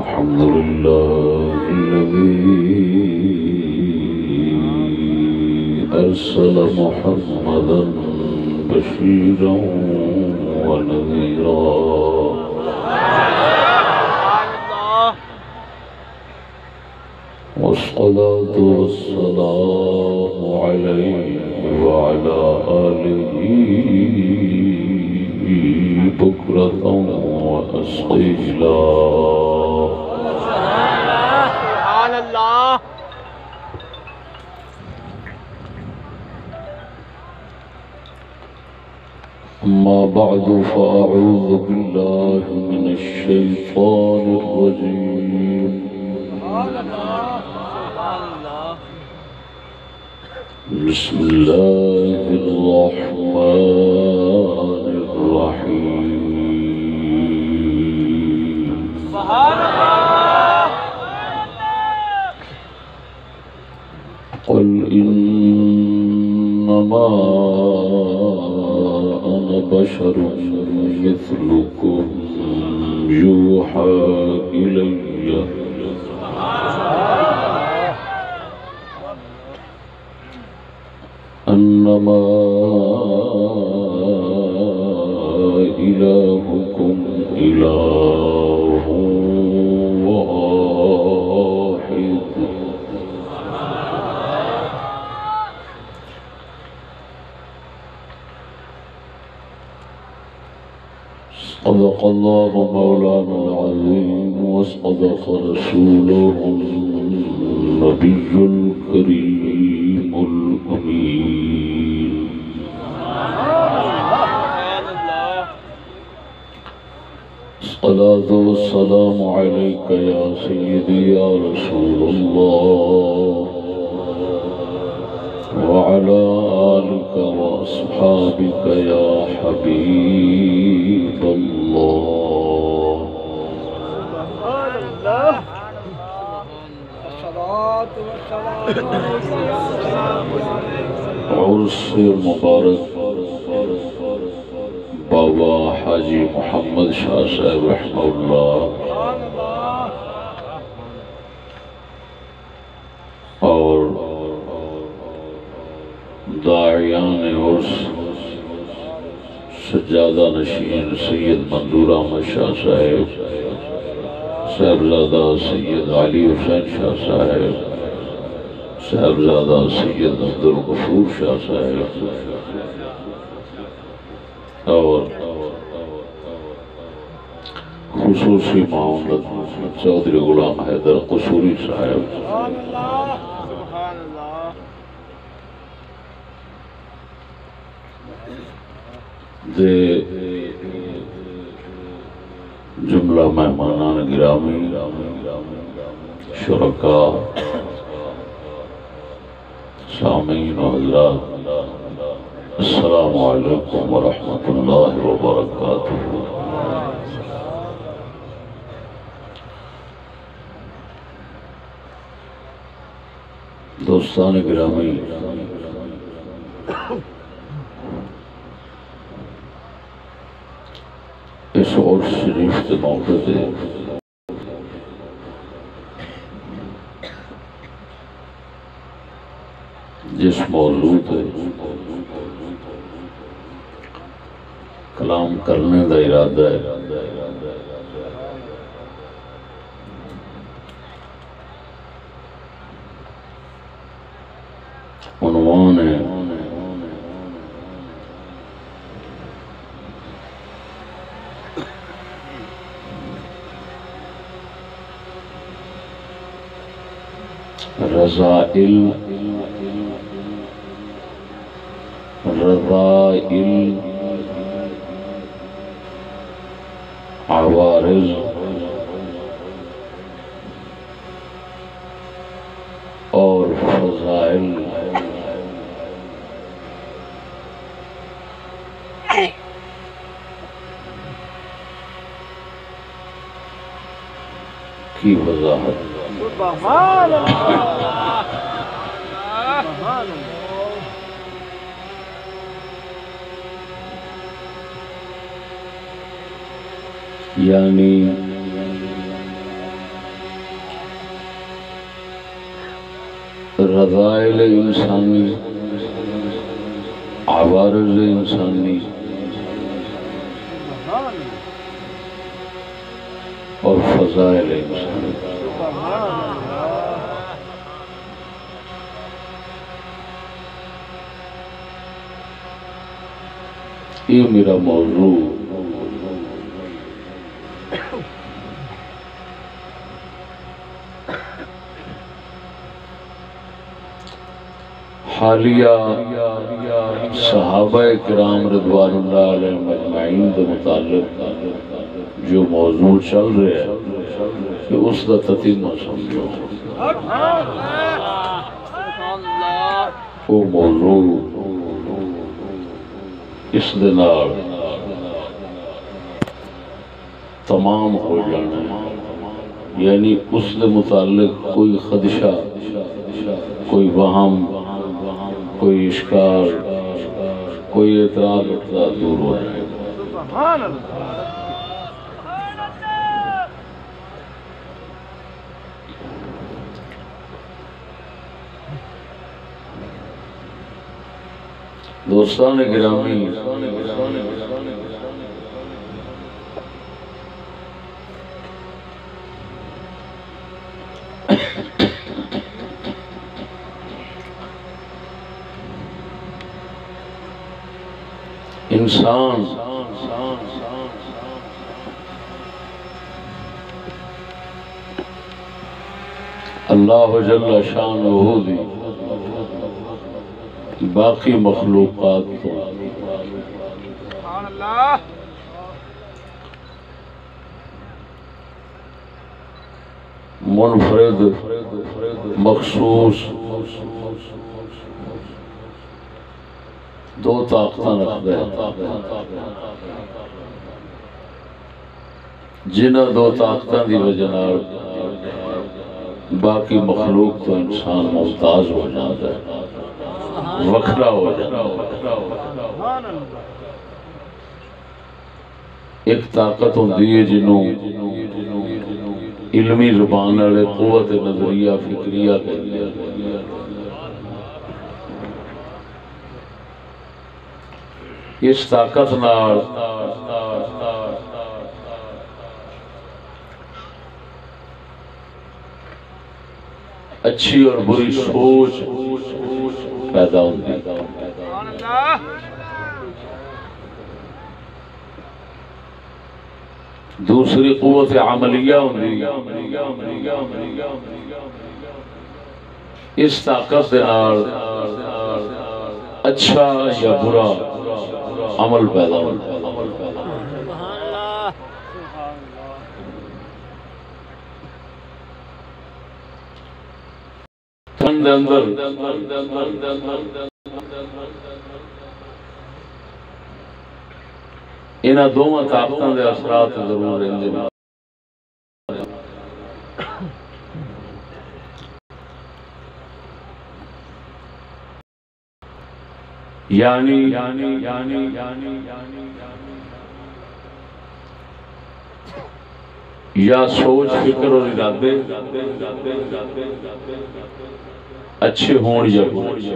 الحمد لله الذي أرسل محمدا بشيرا ونذيرا والصلاة والسلام عليه وعلى آله بكرة وأصيلا سبحان الله. أما بعد فأعوذ بالله من الشيطان الرجيم. بسم الله الرحمن الرحيم. سبحان الله. قل إنما أنا بشر مثلكم يوحى إلي أنما إلهكم إله واحد صدق الله مولانا العظيم وصدق رسوله النبي الكريم الأمين. الصلاة والسلام عليك يا سيدي يا رسول الله وعلى آلك وأصحابك يا حبيب الله. عرس مبارک بابا حاجی محمد شاہ صاحب رحمہ اللہ اور داعیان عرس سجادہ نشین سید منظور احمد شاہ صاحب، صاحبزادہ سید علی حسین شاہ صاحب، صاحبزادہ سید عبدالغفور شاہ صاحب اور خصوصی معاونت چودھری غلام حیدر قصوری صاحب دے جملہ مہمانان گرامی، شرکاء، سامعین و حضرات، السلام علیکم ورحمۃ اللہ وبرکاتہ۔ دوستان گرامی، اس عرس شریف کے موقع پہ جس موضوع پہ کلام کرنے کا ارادہ ہے عنوان ہے رذائل عوارض اور فضائل کی وضاحت۔ سبحان اللہ. یعنی فضائل انسانی، عوارض انسانی اور فضائل انسانی۔ یہ میرا موضوع حالیہ صحابہ کرام رضوان اللہ علیہ مجمعین کے متعلق جو موضوع چل رہا ہے کہ اس کا تتیمہ سمجھو۔ وہ موضوع اس دنال تمام ہو جانا، یعنی اس کے متعلق کوئی خدشہ، کوئی وہم، کوئی اشکال، کوئی اعتراض اٹھتا دور ہو جائے گا۔ دوستان گرامی، انسان اللہ جل شانہ دی باقی مخلوقات کو منفرد، مخصوص دو طاقتاں رکھتا ہے، جنہ دو طاقتاں دی وجہ نال باقی مخلوق تو انسان ممتاز ہو جاتا ہے، وکھرا ہو جاتا ہے۔ ایک طاقت ہوندی ہے جنہوں علمی زبان والے قوت نظریہ فکریہ کہتے ہیں۔ اس طاقت نال اچھی اور بری سوچ پیدا ہوتی ہے۔ دوسری قوت عملیہ ہوتی ہے، اس طاقت نال اچھا یا برا عمل پیدا ہوتا ہے۔ انہاں دوواں طاقتاں دے اثرات ضرور رہندے نے۔ یعنی یا سوچ فکر اور ارادے اچھے ہون یا برے،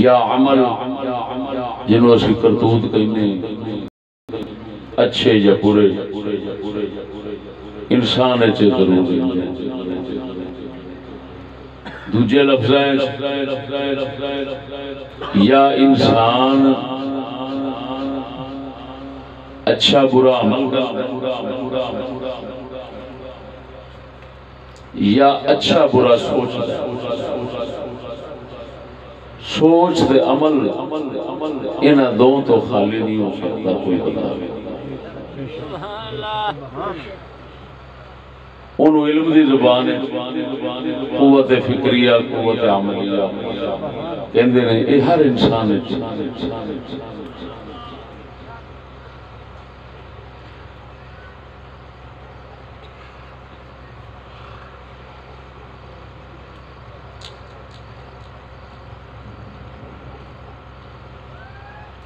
یا عمل جنہوں اسی کرتوت کہنے اچھے یا برے انسان اچھے ضرور ہیں۔ دوجہ لفظ ہے یا انسان اچھا برا عمل یا اچھا برا سوچ سوچ دے عمل انہاں دو تو خالی نہیں ہو سکتا کوئی بندہ۔ انہوں علم دی زبان ہے، قوت فکریہ، قوت عملیہ کہندے نے یہ ہر انسان ہے۔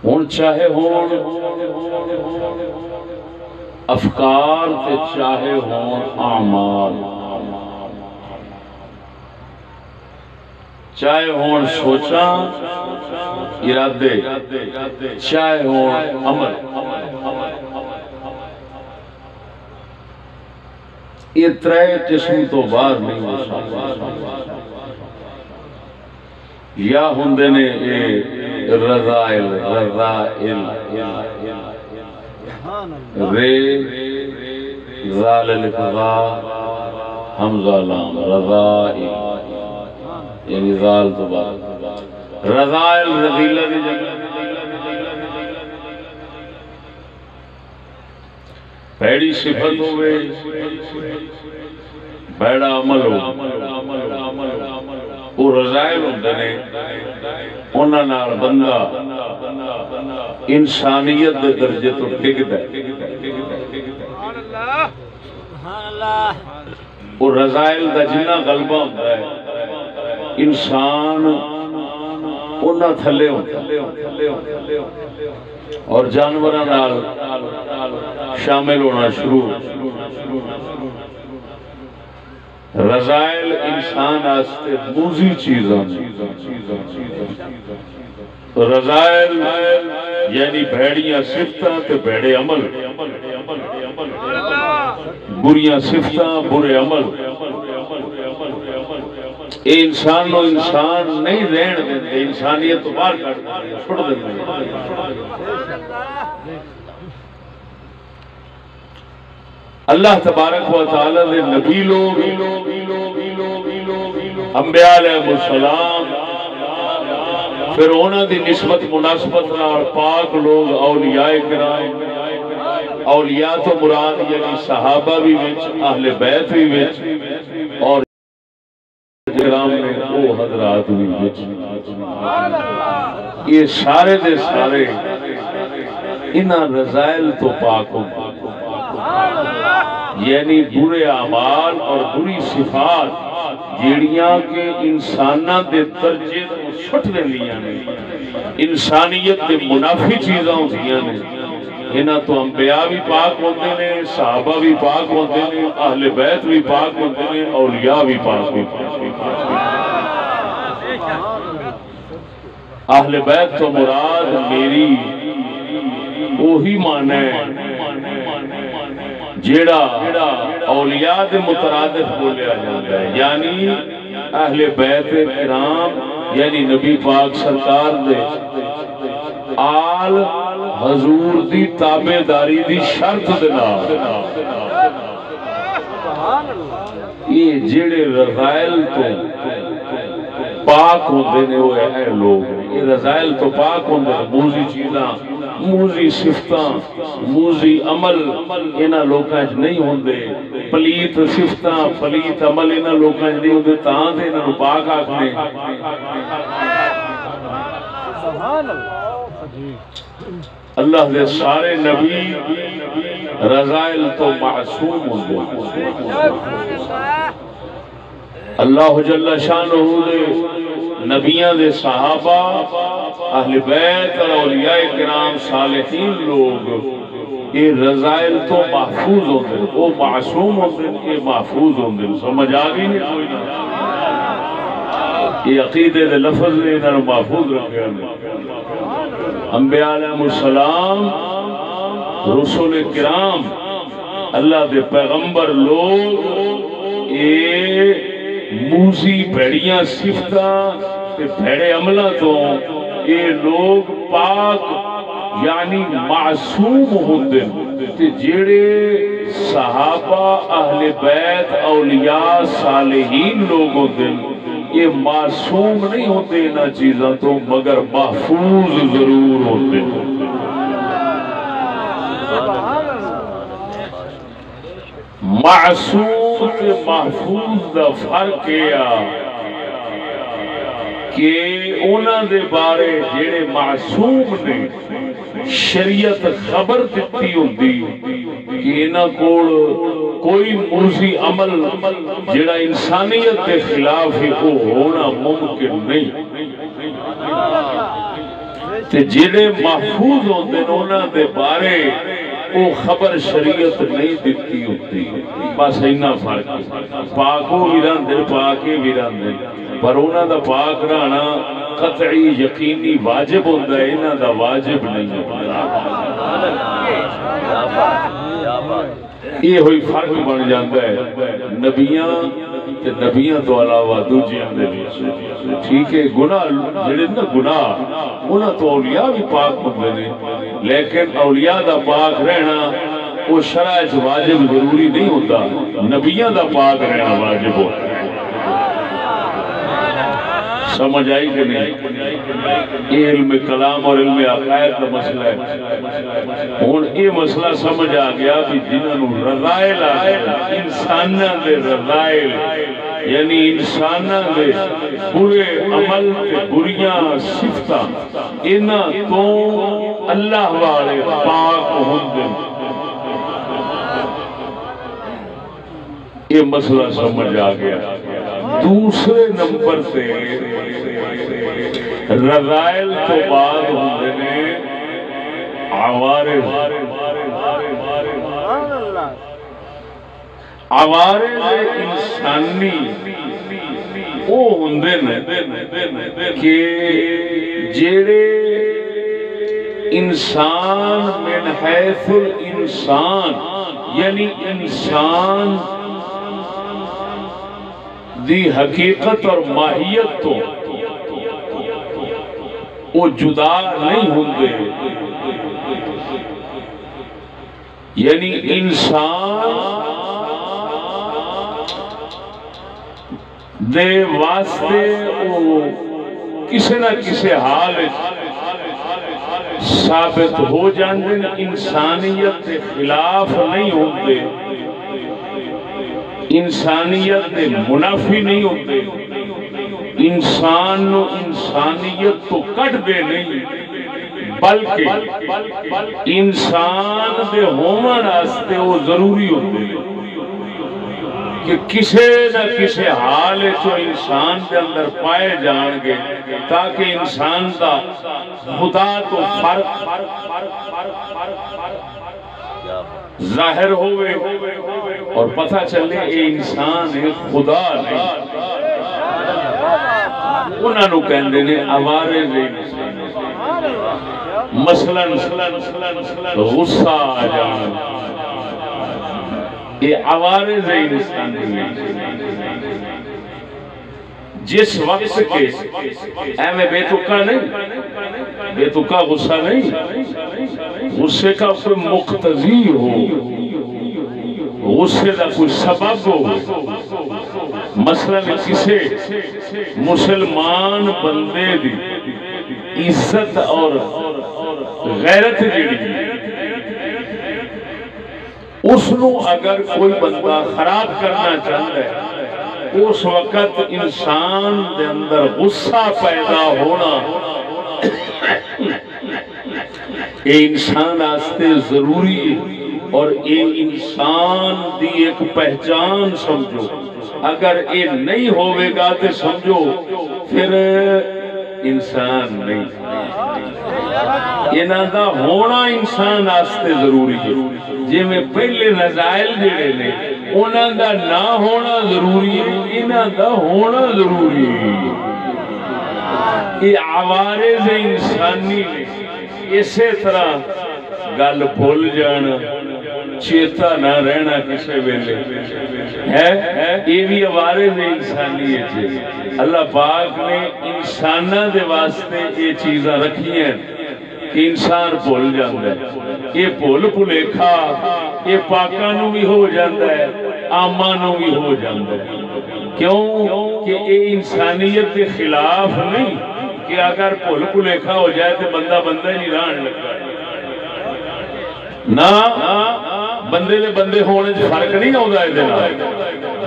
ہون چاہے ہون افکار تے چاہے ہون اعمال، چاہے ہون سوچاں ارادے چاہے ہون عمل یہ ترے قسم تو باہر نہیں ہو سکتا یا ہوندے نے رضائل رے زال الفغا حمزہ لام رضائل یعنی زال تو بعد رضائل رضیلہ دی جگہ بھیڑی صفت ہوئے بھیڑا عمل ہو وہ رضائل ہوندے نے انہاں نال بندہ انسانیت دے درجے تو ٹکدا ہے وہ رضائل دا جنہ غلبہ ہوتا ہے انسان انہاں تھلے ہوتا ہے اور جانوراں نال شامل ہونا شروع رضائل انسان آستے موزی چیزاں رضائل یعنی بھیڑیاں صفتاں تے بھیڑے عمل بریاں صفتاں برے عمل اے انسان نو انسان نہیں رہن دیندے انسانیت تو باہر کر چھوڑ دیندے اللہ تبارک و تعالی نے نبی لوگ انبیاء علیہ السلام پھر انہاں دی نسبت مناسبت نال پاک لوگ اولیاء کرام اولیاء تو مراد یعنی صحابہ بھی وچ اہل بیت بھی وچ اور کرام نے وہ حضرات بھی وچ یہ سارے دے سارے انہاں رضائل تو پاک ہوں یعنی برے اعمال اور بری صفات جیڑیاں کے انسانہ دے درجے کو سٹ دیندیاں نے انسانیت دے منافی چیزاں ہوندیاں نے انہاں تو انبیاء بھی پاک ہوندے نے صحابہ بھی پاک ہوندے نے اہل بیت بھی پاک ہوندے نے اولیاء بھی پاک ہوندے نے اہل بیت تو مراد میری وہی معنی ہے جیڑا اولیاء دے مترادف بولیا جاتا ہے یعنی اہل بیت کرام یعنی نبی پاک سرکار دے آل حضور دی تابعداری دی شرط دینا یہ جیڑے رضائل تو پاک ہوندے نے وہ اے لوگ یہ رضائل تو پاک ہوندے موزی چیزاں موزی صفتاں موزی عمل انہاں لوکاں وچ نہیں ہوندے پلیت صفتاں پلیت عمل انہاں لوکاں وچ نہیں ہوندے تاں تے انہاں نوں پاک آکھدے سبحان اللہ دے سارے نبی رضائل تو معصوم ہوندے اللہ جل شانہ دے نبیاں دے صحابہ اہل بیت اور اولیاء کرام صالحین لوگ یہ رضائل تو محفوظ ہوندے وہ معصوم ہوندے یہ محفوظ ہوندے سمجھ آگئی نہیں کوئی نہ یہ عقیدے دے لفظ نے انہوں نے محفوظ رکھے انبیاء علیہ السلام رسول کرام اللہ دے پیغمبر لوگ یہ موزی بھیڑیاں صفتاں تے بھیڑے عملہ تو یہ لوگ پاک یعنی معصوم ہوندے تے جیڑے صحابہ اہل بیت اولیاء صالحین لوگ ہوندے یہ معصوم نہیں ہوتے انہاں چیزاں تو مگر محفوظ ضرور ہوتے معصوم تے محفوظ دا فرق ہے کہ انہاں دے بارے جڑے معصوم نے شریعت خبر دیتی ہوندی کہ انہاں کول کوئی موزی عمل جڑا انسانیت کے خلاف ہی وہ ہونا ممکن نہیں تے جڑے محفوظ ہوندے نے انہاں دے بارے وہ خبر شریعت نہیں دیتی ہوتی بس اینا فرق پاکو بھی رہندے پاکے بھی رہندے پر انہاں دا پاک رہنا قطعی یقینی واجب ہوتا ہے، انہاں دا واجب نہیں ہوتا۔ یہ ہوئی فرق بن جاتا ہے نبیاں تے نبیاں تو علاوہ دوجیاں دے وچ، ٹھیک ہے؟ گناہ جڑے نا گناہ انہاں تو اولیاء بھی پاک ہوندے نے، لیکن اولیاء دا پاک رہنا وہ شرع وچ واجب ضروری نہیں ہوتا، نبیاں دا پاک رہنا واجب ہوتا ہے۔ سمجھ آئی کہ نہیں؟ یہ علم کلام اور علم عقائد کا مسئلہ ہے۔ ہوں یہ مسئلہ سمجھ آ گیا کہ جنہوں رضائل انساناں دے رضائل، یعنی انساناں دے برے عمل تے بریاں صفتاں، انہاں تو اللہ والے پاک ہوندے، یہ مسئلہ سمجھ آ گیا۔ دوسرے نمبر سے رضائل تو بعد ہوندے نے عوارض۔ عوارض انسانی وہ ہوندے نے کہ جڑے انسان من حیث الانسان، یعنی انسان دی حقیقت اور ماہیت تو وہ جدا نہیں ہوندے، یعنی انسان دے واسطے وہ کسی نہ کسی حال ثابت ہو جاندے، انسانیت کے خلاف نہیں ہوندے، انسانیت دے منافی نہیں ہوتے، انسان نو انسانیت تو کٹ دے نہیں، بلکہ انسان دے ہومن واسطے وہ ضروری ہوتے ہیں کہ کسی نہ کسی حال جو انسان دے اندر پائے جان گے، تاکہ انسان دا خدا تو فرق ظاہر ہوئے اور پتہ چلے اے انسان ہے خدا نہیں۔ انہاں نو کہندے نے عوارض انسان، مثلا غصہ آ جانا، یہ عوارض انسان ہے۔ جس وقت کے میں بے تکا نہیں، بے تکا غصہ نہیں، غصے کا کوئی مقتضی ہو، غصے کا کوئی سبب ہو، مثلا کسی مسلمان بندے دی عزت اور غیرت جڑی اس نو اگر کوئی بندہ خراب کرنا چاہتا ہے، اس وقت انسان دے اندر غصہ پیدا ہونا یہ انسان آستے ضروری ہے، اور یہ انسان دی ایک پہچان سمجھو۔ اگر یہ نہیں ہوئے گا تو سمجھو پھر انسان نہیں، انہاں دا ہونا انسان آستے ضروری ہے۔ جی میں پہلے رضائل جڑے نے انہاں دا نہ ہونا ضروری ہے، انہاں دا ہونا ضروری ہے۔ یہ عوارض انسانی نے اسی طرح گل بھول جانا، چیتا نہ رہنا کسی ویلے ہے، یہ بھی عوارض انسانی ہے۔ اللہ پاک نے انساناں دے واسطے یہ چیزاں رکھی ہیں کہ انسان بھول جاتا ہے۔ یہ بھول بھلیکھا یہ پاکاں نو بھی ہو جاتا ہے، عاماں نو بھی ہو جاتا ہے۔ کیوں کہ یہ انسانیت کے خلاف نہیں کہ اگر بھول بھلیکھا ہو جائے تو بندہ بندہ نہیں رہن لگا، نہ بندے دے بندے ہونے سے فرق نہیں ہوتا ہے،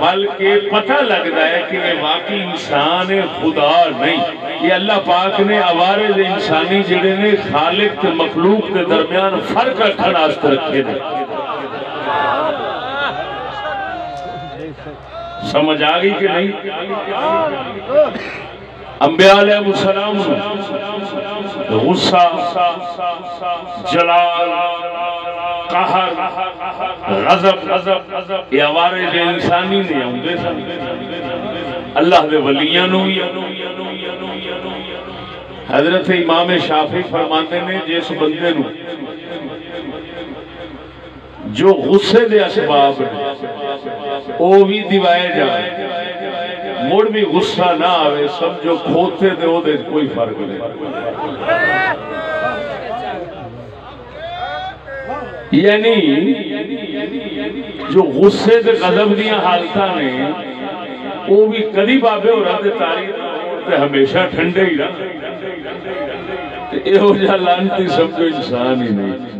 بلکہ پتہ لگتا ہے کہ یہ واقعی انسان خدا نہیں۔ یہ اللہ پاک نے عوارض انسانی جڑے نے خالق تے مخلوق کے درمیان فرق رکھنا واسطے رکھے نے۔ سمجھ آ گئی کہ نہیں؟ انبیاء علیہ السلام غصہ، جلال، قہر، غضب یہ عوارض انسانی نہیں ہوندے سن، اللہ دے ولیاں نو بھی حضرت امام شافعی فرماتے نے جس بندے نو جو غصے دے اسباب او بھی دیوائے جائے مڑ بھی غصہ نہ آوے سمجھو کھوتے دے او دے کوئی فرق نہیں یعنی جو غصے دے غضب دیاں حالتاں نے وہ بھی کدی بابے ہو رہا دے تاریخ تے ہمیشہ ٹھنڈے ہی رہا یہ جا لانتی سمجھو انسان ہی نہیں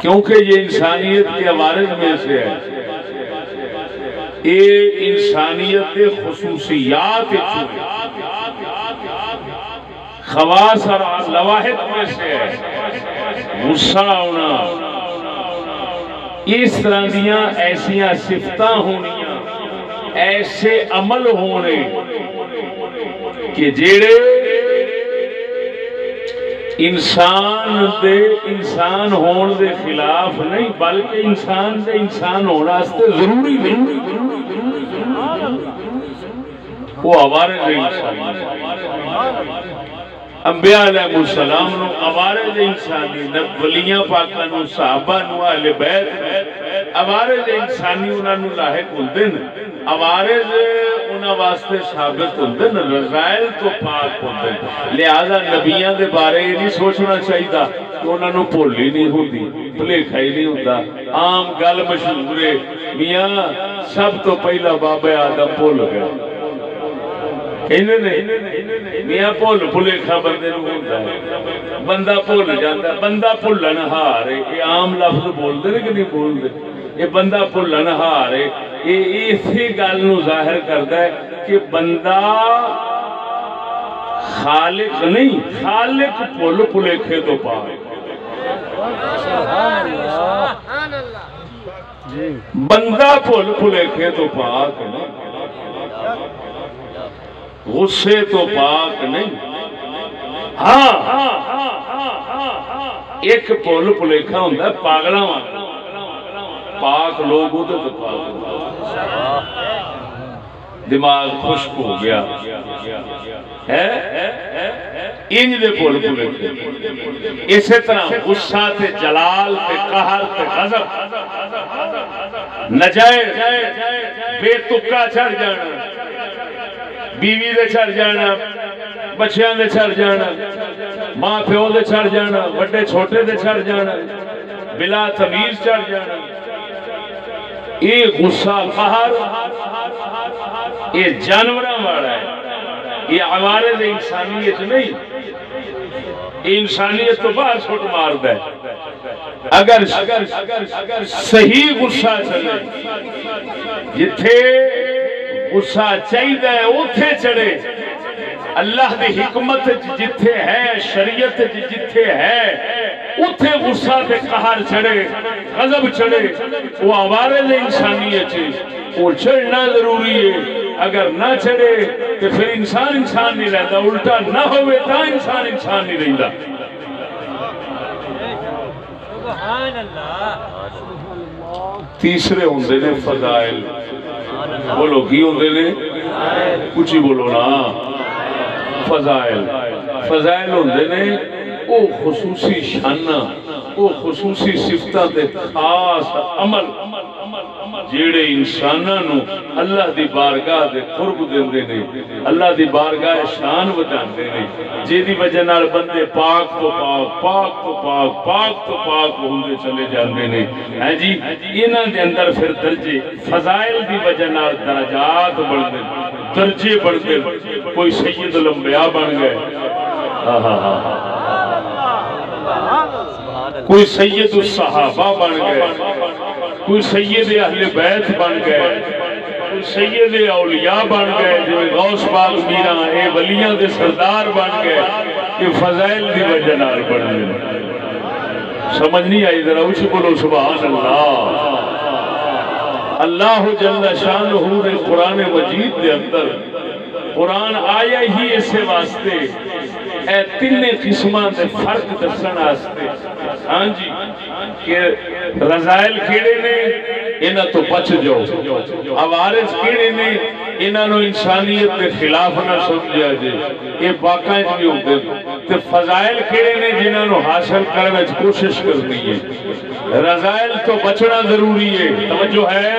کیونکہ یہ انسانیت کے عوارض میں سے ہے یہ انسانیت خصوصیات خواص اور لواحق میں سے ہے غصہ ہونا اس طرح دیاں ایسیاں صفتاں ہونیاں ایسے عمل ہونے کہ جیڑے انسان ہون دے خلاف نہیں بلکہ انسان ہونا استے ضروری وہ عوارض انسانی انبیاء علیہ السلام نو عوارض انسانی ولیاں پاکاں نو صحابہ نو اہل بیت عوارض انسانی انہاں نو لاحق ہوندے نے عوارض انہاں واسطے ثابت ہوندے نے رذائل تو پاک ہوندے لہذا نبیاں دے بارے یہ نہیں سوچنا چاہیے کہ انہاں نو بھول ہی نہیں ہوندی بھلیکھا ہی نہیں ہوندا عام گل مشہور ہے میاں سب تو پہلا بابا آدم بھول گیا میاں بھول بھلیکھا بندے نو ہوندا ہے بندہ بھول جاندا بندہ بھولن ہار ہے یہ عام لفظ بول دے کہ نہیں بول دے یہ بندہ بھولن ہار ہے یہ اسی گل نو ظاہر کردا ہے کہ بندہ خالق نہیں خالق بھول بھلیکھے تو پاک بندہ بھول بھلیکھے تو پاک نہیں غصے تو پاک نہیں ہاں ایک بھول بھلیکھا ہوندا ہے پاگلاں والا پاک لوگ وہ تو پاک دماغ خشک ہو گیا انج دے بھول بھلیکھے اسی طرح غصہ تے جلال تے قہر تے غضب نجائز بے تکا چڑھ جانا بیوی دے چڑھ جانا بچیاں دے چڑھ جانا ماں پیو دے چڑھ جانا بڑے چھوٹے دے چڑھ جانا بلا تمیز چڑھ جانا یہ غصہ قہر یہ جانوراں والا ہے یہ عوارض انسانیت نہیں یہ انسانیت تو باہر چھوٹ ماردا ہے اگر صحیح غصہ چلے جتھے غصہ چاہیے اوتھے چڑھے اللہ دی حکمت جتھے ہے شریعت جتھے ہے اوتھے غصہ تے قہر چڑھے غضب چڑھے وہ عوارض انسانیت وہ چڑھنا ضروری ہے اگر نہ چڑھے تو پھر انسان نہیں رہتا الٹا نہ ہوئے تا انسان نہیں رہتا تیسرے ہوندے نے فضائل بولو کی ہوندے نے کچھ ہی بولو نا فضائل ہوندے نے او خصوصی شانہ او خصوصی صفتہ تے خاص عمل جیڑے انساناں نو اللہ دی بارگاہ دے قرب دیندے نے اللہ دی بارگاہ شان وداندے نے جے دی وجہ نال بندے پاک تو پاک پاک تو پاک پاک تو پاک ہوندے چلے جاندے نے ہیں جی انہاں دے اندر پھر درجے فضائل دی وجہ نال درجات بڑھدے درجے بڑھدے کوئی سید الانبیاء بن گئے کوئی سید الصحابہ بن گئے کوئی سید اہل بیت بن گئے کوئی سید اولیاء بن گئے جو غوث پاک میرا اے ولیاں دے سردار بن گئے کہ فضائل دی وجہ نال بن گئے سمجھ نہیں آئی ذرا اچھ بولو سبحان اللہ اللہ جل شانہ نے قرآن مجید دے اندر قرآن آیا ہی اسے واسطے اے تین قسمان دے فرق دسن واسطے ہاں جی کہ رضائل کیڑے نے انہاں تو بچ جاؤ. عوارض کیڑے نے انہاں نو انسانیت کے خلاف نہ سمجھا جے یہ واقعی بھی ہوندے تے فضائل کیڑے نے جنہاں نو حاصل کرنے وچ کوشش کرنی ہے. رذائل تو بچنا ضروری ہے. توجہ ہے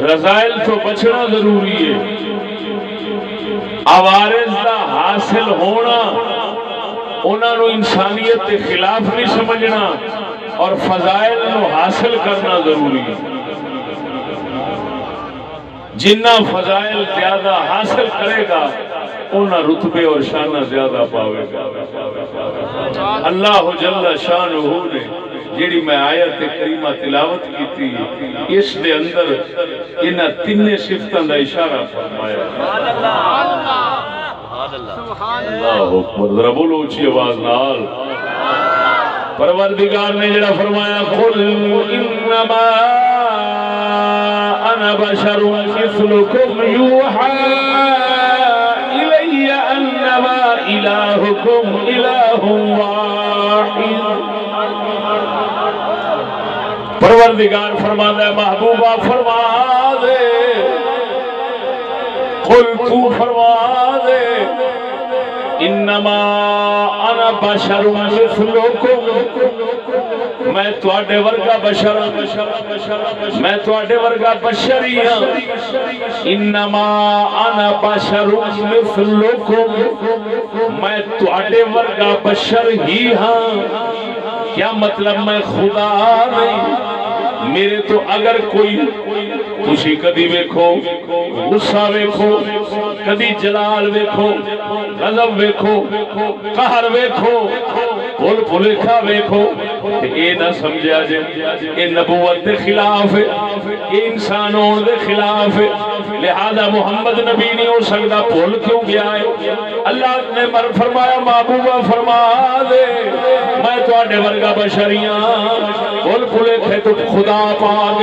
رذائل تو بچنا ضروری ہے. عوارض دا حاصل ہونا انہاں نو انسانیت کے خلاف نہیں سمجھنا اور فضائل نو حاصل کرنا ضروری ہے. جنہ فضائل زیادہ حاصل کرے گا انہاں رتبے اور شانہ زیادہ پاوے گا. اللہ جل شانہ نے جیڑی میں آیت کریمہ تلاوت کی تھی اس دے اندر انہاں تین صفتاں دا اشارہ فرمایا. اللہ اکبر. ذرا بولو اونچی آواز نال. پروردگار نے جڑا فرمایا قل انما انا بشر مثلکم یوحی الی انما الہکم الہ واحد. پروردگار فرماتا ہے محبوبہ فرما دے قل تو فرما دے انما انا بشر مثلکم میں تواڈے ورگا بشر میں تواڈے ورگا بشر ہی ہاں. انما انا بشر مثلکم میں تواڈے ورگا بشر ہی ہاں. کیا مطلب میں خدا نہیں. میرے تو اگر کوئی تسی کدی ویکھو غصہ ویکھو کدی جلال ویکھو غضب ویکھو قہر ویکھو بھول بھلیکھا ویکھو تے اے نہ سمجھا جے اے نبوت دے خلاف ہے اے انسان ہون دے خلاف ہے. لہذا محمد نبی نہیں ہو سکتا. بھول کیوں گیا ہے؟ اللہ نے فرمایا محبوبہ فرما دے میں تواڈے ورگا بشریاں. بھول بھلیکھے تو خدا پاک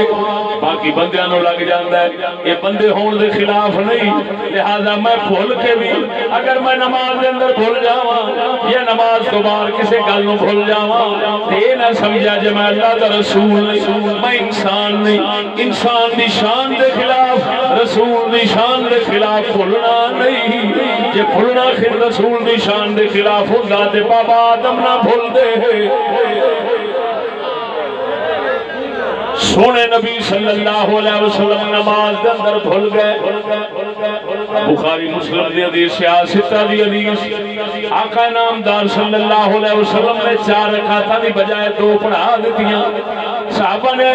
باقی بندیاں نو لگ جاندا ہے یہ بندے ہون دے خلاف نہیں. لہذا میں بھول کے بھی اگر میں نماز دے اندر بھول جاواں یا نماز تو باہر کسے گل نو بھول جاواں تے اے نہ سمجھا جے میں اللہ دا رسول نہیں. میں انسان نہیں. انسان دی شان دے خلاف رسول دی شان دے خلاف بھولنا نہیں. جے بھولنا پھر رسول دی شان دے خلاف ہوندا تے بابا آدم نہ بھول دے. سونے نبی صلی اللہ علیہ وسلم نماز دے اندر بھول گئے. بخاری مسلم دی حدیث ستہ دی حدیث آقا نامدار صلی اللہ علیہ وسلم نے 4 رکعتاں دی بجائے 2 پڑھا دتیاں. صحابہ نے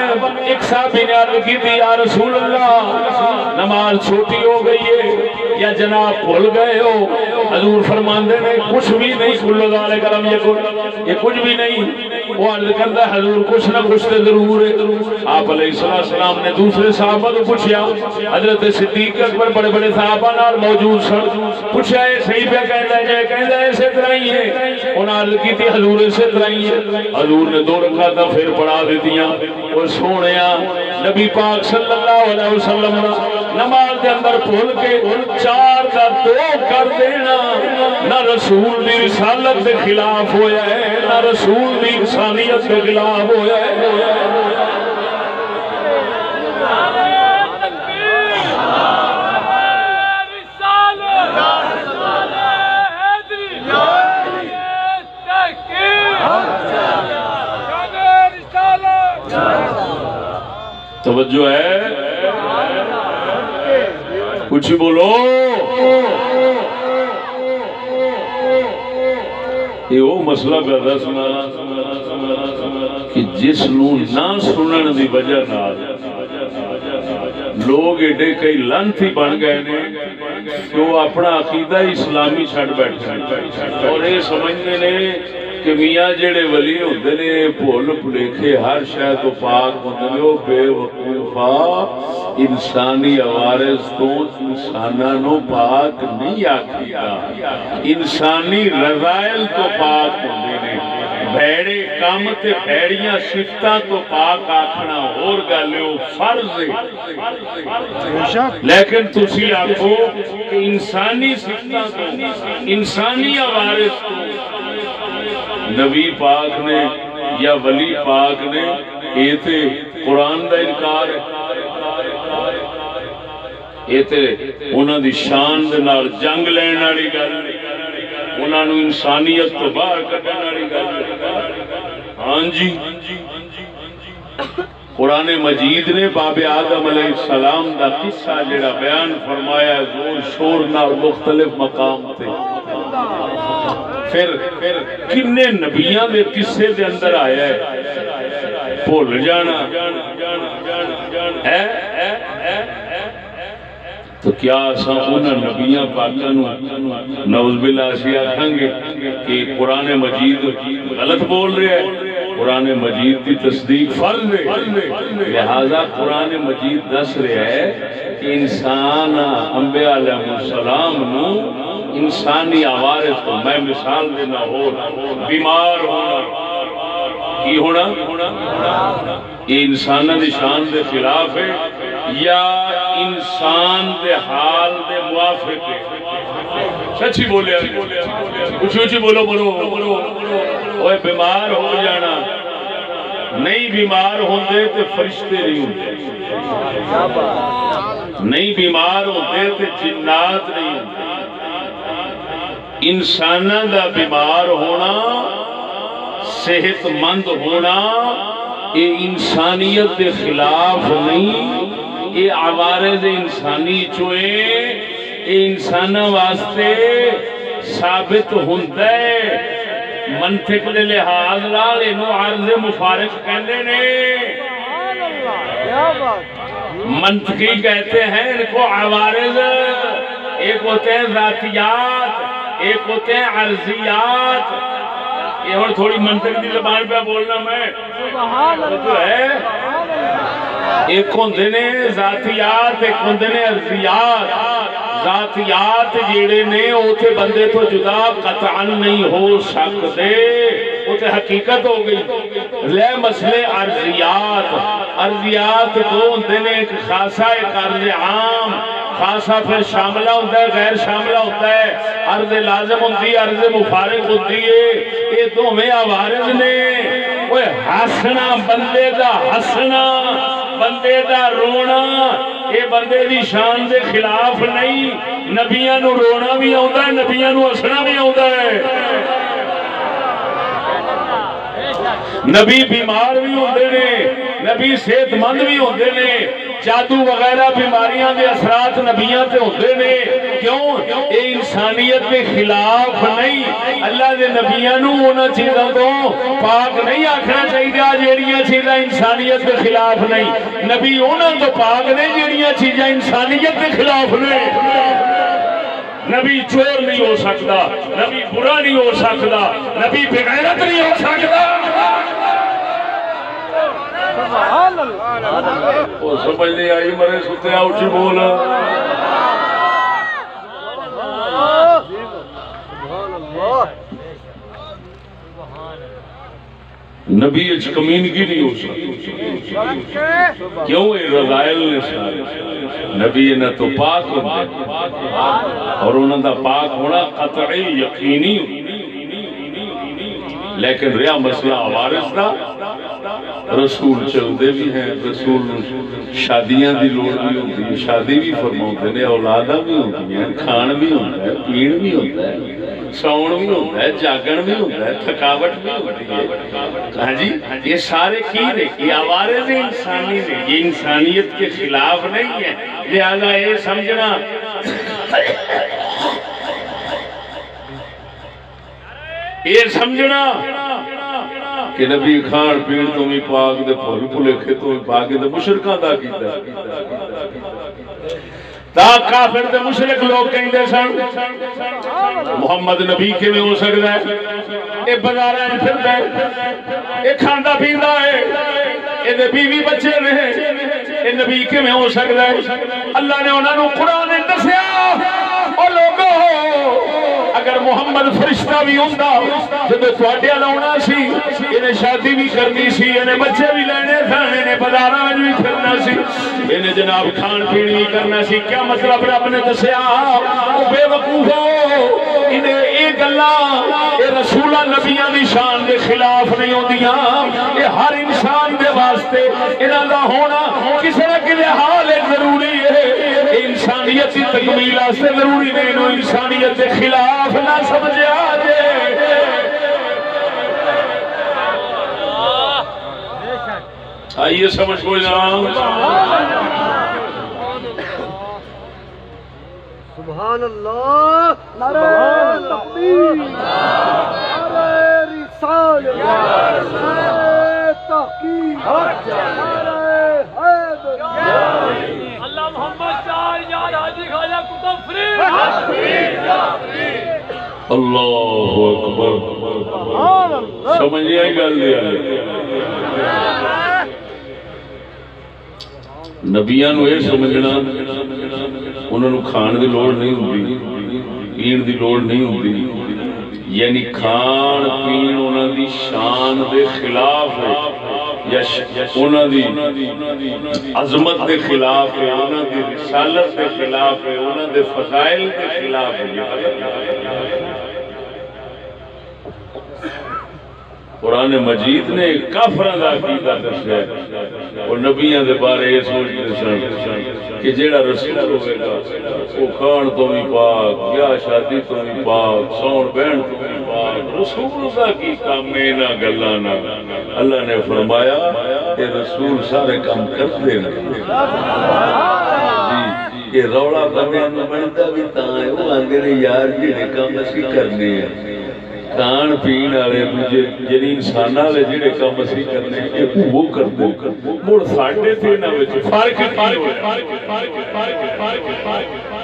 ایک صحابی نے عرض کی تھی یا رسول اللہ نماز چھوٹی ہو گئی ہے یا جناب بھول گئے ہو. حضور فرماندے نے کچھ بھی نہیں. کل ذالک لم یکن یہ کچھ بھی نہیں. وہ عرض کرتا ہے حضور کچھ نہ کچھ تے ضرور ہے. آپ علیہ السلام نے دوسرے صحابہ کو پوچھا. حضرت صدیق اکبر بڑے بڑے صحابہ نال موجود سن. پوچھا یہ صحیح پہ کہندا ہے جے کہندا ہے اسی طرح ہی ہے. انہاں عرض کی تھی حضور اسی طرح ہی ہے. حضور نے 2 رکعتاں پھر پڑھا دتیاں. اور سونیا نبی پاک صلی اللہ علیہ وسلم نماز کے اندر بھول کے 4 کا 2 کر دینا نہ رسول دی رسالت کے خلاف ہویا ہے نہ رسول دی انسانیت کے خلاف ہویا ہے. توجہ ہے کچھ بولو. یہ وہ مسئلہ پہ دسنا کہ جس نو نہ سنن دی وجہ نال لوگ ایڈے کئی لانتی بن گئے نے کہ وہ اپنا عقیدہ اسلامی چھڑ بیٹھے اور یہ سمجھتے نے کہ میاں جڑے ولی ہوندے نے بھول بھلیکھے ہر شے تو پاک ہوندے نے. وہ بے وقوفا انسانی عوارض تو انساناں نو پاک نہیں آکھدا. انسانی رذائل تو پاک ہوندے نے. بھیڑے کام تے بھیڑیاں صفتاں تو پاک آکھنا اور گل ہے فرض ہے. لیکن تسی آکھو کہ انسانی صفتاں تو انسانی عوارض تو نبی پاک نے یا ولی پاک نے یہ تے قرآن دا انکار ہے، یہ تے انہاں دی شان دے نال جنگ لین والی گل، انہاں نو انسانیت تو باہر کڈن والی گل۔ ہاں جی، قرآن مجید نے باب آدم علیہ السلام دا قصہ جڑا بیان فرمایا ہے زور شور نال مختلف مقام تے، پھر کنے نبیاں دے قصے دے اندر آیا ہے، بھول جانا ہے تو کیا اساں انہاں نبیاں پاکاں نو نعوذ باللہ اسی آکھاں گے کہ قرآن مجید غلط بول رہا ہے؟ قرآن مجید کی تصدیق فرض ہے، لہذا قرآن مجید دس رہا ہے کہ انسان انبیاء علیہ السلام نو انسانی عوارض کو میں مثال دینا ہو بیمار ہونا کی ہونا یہ انسان دی شان دے خلاف ہے یا انسان دے حال دے موافق ہے؟ سچی بولے اچھی اچھی بولو بولو اوے بیمار ہو جانا، نہیں بیمار ہوندے تے فرشتے نہیں ہوندے، نہیں بیمار ہوندے تے جنات نہیں ہوندے۔ انساناں دا بیمار ہونا، صحت مند ہونا، یہ انسانیت دے خلاف نہیں، یہ عوارض انسانی چوئے یہ انساناں واسطے ثابت ہوندہ ہے۔ منطق دے لحاظ نال اینو عرض مفارق کہندے نے، منطقی کہتے ہیں ان کو عوارض، ایک ہوتے ہیں ذاتیات، ایک ہوتے ہیں عرضیات۔ یہ اور تھوڑی منطق دی زبان پہ بولنا میں تو ہے، ایک ہوندے نے ذاتیات، ایک ہوندے نے عرضیات۔ ذاتیات جیڑے نے اوتے بندے تو جدا قطعاً نہیں ہو سکتے، اوتے حقیقت ہو گئی۔ لے مسئلے عرضیات، عرضیات دو ہوندے نے، ایک خاصہ ایک عرض عام۔ خاصہ پھر شاملہ ہوتا ہے، غیر شاملہ ہوتا ہے، عرض لازم ہوتی ہے، عرض مفارق ہوتی ہے۔ یہ دو میں عوارض نے، وہ ہسنا بندے دا، ہسنا بندے دا رونا، یہ بندے دی شان دے خلاف نہیں۔ نبیاں نو رونا بھی آتا ہے، نبیاں نو ہسنا بھی آتا ہے۔ نبی بیمار بھی ہوتے نے، نبی صحت مند بھی ہوتے نے، جادو وغیرہ بیماریاں دے اثرات نبیاں تے ہوتے نے۔ کیوں؟ اے انسانیت کے خلاف نہیں۔ اللہ دے نبیاں نو انہاں چیزاں تو پاک نہیں آکھنا چاہیے جیڑیاں چیزاں انسانیت کے خلاف نہیں۔ نبی انہاں تو پاک نے جیڑیاں چیزاں انسانیت کے خلاف نہیں۔ نبی چور نہیں ہو سکتا، نبی برا نہیں ہو سکتا، نبی بغیرت نہیں ہو سکتا۔ وہ سمجھ نہیں آئی مرے ستے اونچی بول۔ نبی اچ کمینگی نہیں ہو سکتی، کیوں؟ یہ رضائل نے سارے نبی نہ تو پاک ہوتے اور انہوں دا پاک ہونا قطعی یقینی، لیکن رہا مسئلہ عوارض دا، رسول چلتے بھی ہیں، رسول شادیاں دی لوڑ بھی ہوتی ہے، شادی بھی فرماتے ہیں، اولاداں بھی ہوتی ہیں، کھان بھی ہوتا ہے، پین بھی ہوتا ہے، سون بھی ہوتا ہے، جاگن بھی ہوتا ہے، تھکاوٹ بھی ہوتی ہے۔ ہاں جی، یہ سارے کی نے، یہ عوارض انسانی نے، یہ انسانیت کے خلاف نہیں ہے۔ لہذا یہ سمجھنا کہ نبی کھان پین تو بھی پاک دے پھول پھلے تو بھی پاک دے مشرکاں دا کیتا تا کافر دے مشرک لوگ کہندے سن محمد نبی کیویں ہو سکدا ہے؟ اے بازاراں وچ پھردا ہے، اے کھاندا پیندا ہے، اے دے بیوی بچے نے، اے نبی کیویں ہو سکدا ہے؟ اللہ نے انہاں نوں قرآن وچ دسیا، او لوگو اگر محمد فرشتہ بھی ہوندا جب تواڈے لاونا سی، انہیں شادی بھی کرنی سی، انہیں بچے بھی لینے سن، انہیں بازاراں وچ بھی پھرنا سی، انہیں جناب کھان پین بھی کرنا سی۔ کیا مطلب رب نے دسیا؟ او بے وقوفو، انہیں ایک گلاں یہ رسولاں نبیاں دی شان دے خلاف نہیں ہوندیاں یہ ہر انسان دے واسطے انہاں دا ہونا کسی نہ کسی حال ضروری ہے انسانیت کی تکمیل واسطے ضروری نہیں نو انسانیت کے خلاف نہ سمجھا جے آئیے سمجھ کوئی نہ سبحان اللہ نعرہ تکبیر نعرہ رسالت نعرہ تحقیق نعرہ حیدر اللہ محمد چار یار حاجی خواجہ کتب فرید اللہ اکبر سمجھے آئی گل دیا نبیاں نو یہ سمجھنا انہوں نے کھان دی لوڑ نہیں ہوندی پین دی لوڑ نہیں ہوندی یعنی کھان پین انہوں دی شان دے خلاف ہے یا انہوں دی عظمت دے خلاف ہے انہوں دی رسالت دے خلاف ہے انہوں دے فضائل دے خلاف ہے قرآن مجید نے کافراں دا عقیدہ دسیا اور نبیاں دے بارے یہ سوچتے سن کہ جیڑا رسول ہوئے گا وہ کھان تو بھی پاک بیاہ شادی تو بھی پاک سون بہن تو بھی پاک رسول دا کی کام میں نہ گلانا اللہ نے فرمایا کہ رسول سارے کام کرتے ہیں یہ روڑا بندے نوں بندا بھی تاں ہے وہ آندے نے یار جڑے کام اسی کرنے ہیں کھان پین والے دوجے جڑے انسان والے جڑے کام اسی کرنے ہیں وہ کرتے مڑ ساڈے تے انہاں وچ فرق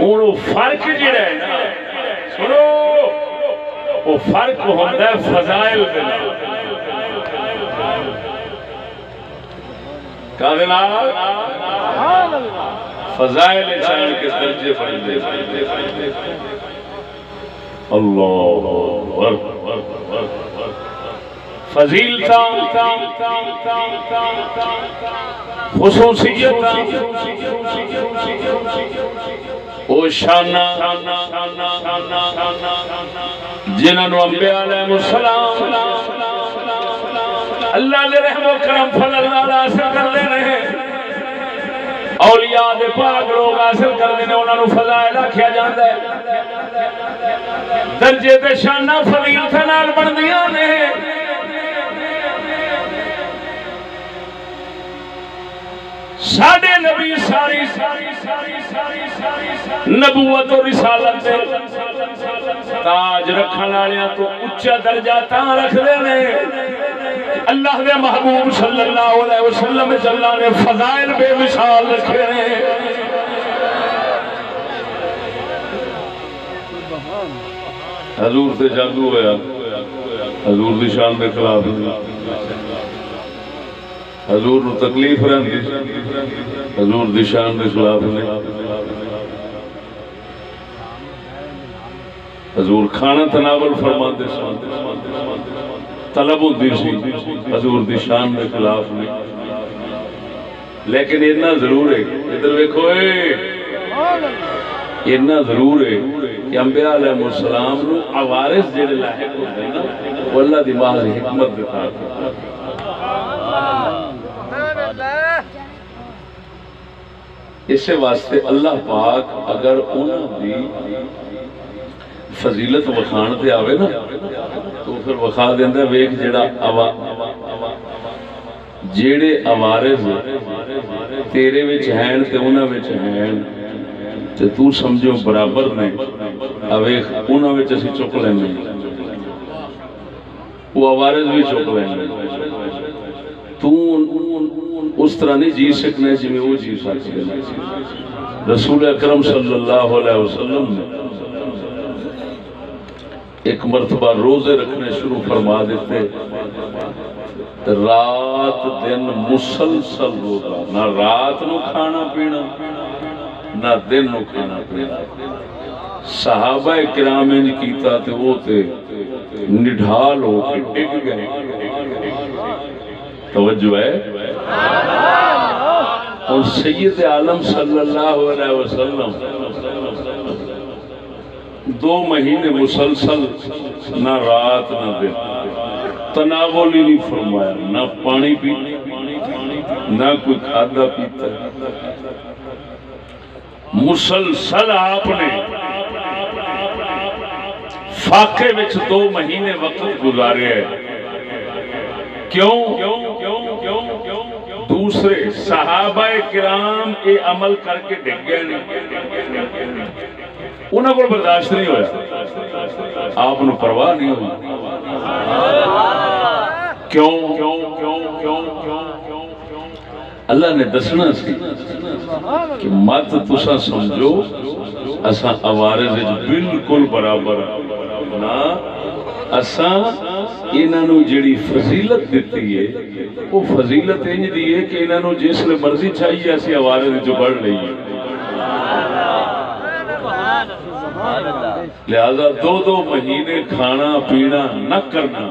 ہن فرق جڑا ہے نا سنو وہ فرق ہوندا ہے فضائل دے نال کا دے نال فضائل انسان کے درجے بڑھتے اللہ فضیلتا خصوصیتا او شانہ جنہاں نو انبیاء علیہ السلام اللہ دے رحم و کرم فضل نال حاصل کر لے رہے اولیاء دے پاک لوگ حاصل کر دینے انہاں نو فضائل آکھیا جاندا ہے درجے تے شانہ فضیلتاں نال بندیاں نے ساڈے نبی ساری نبوت و رسالت دے تاج رکھن والیاں تو اونچا درجہ تاں رکھدے نے اللہ دے محبوب صلی اللہ علیہ وسلم اللہ نے فضائل بے مثال رکھے ہیں حضور تے جادو ہویا حضور دی شان دے خلاف حضور نو تکلیف رہندی حضور دی شان دے خلاف نہیں حضور کھانا تناول فرماندے سن طلب ہوندی سی حضور دی شان دے خلاف نہیں لیکن اتنا ضرور ہے ادھر ویکھو اتنا ضرور ہے کہ انبیاء علیہ السلام نو عوارض جڑے لاحق ہوندے نا وہ اللہ دی محض حکمت دکھا اسے واسطے اللہ پاک اگر انہوں دی فضیلت وکھان تے آوے نا تو پھر وکھا دیندہ ویک جیڑے عوارض تیرے وچ ہیں تے انہاں وچ ہیں تے تو سمجھو برابر نہیں اویک انہاں وچ اسی چک لینے وہ عوارض بھی چک لینے تو اس طرح نہیں جی سکنے جی میں وہ جی سکتے رسول اکرم صلی اللہ علیہ وسلم نے ایک مرتبہ روزے رکھنے شروع فرما دیتے رات دن مسلسل روزہ نہ رات نو کھانا پینا نہ دن نو کھانا پینا صحابہ کرام انج کیتا تے وہ تے نڈھال ہو کے ڈگ گئے توجہ ہے اور سید عالم صلی اللہ علیہ وسلم 2 مہینے مسلسل نہ رات نہ دن تناول ہی نہیں فرمایا، نہ پانی پی نہ کوئی کھادا پیتا، مسلسل آپ نے فاقے وچ 2 مہینے وقت گزارے ہے۔ کیوں؟ دوسرے صحابہ کرام یہ عمل کر کے ڈگ گئے نہیں، انہوں کو برداشت نہیں ہویا، آپ نے پرواہ نہیں ہوئی۔ کیوں؟ اللہ نے دسنا سی کہ مت تسا سمجھو اساں عوارض بالکل برابر نہ، اساں انہاں نو جڑی فضیلت دیتی ہے وہ فضیلت انج دی ہے کہ انہاں نو جس لے مرضی چاہیے اسی عوارض جو بڑھ لئیے، لہذا 2 مہینے کھانا پینا نہ کرنا۔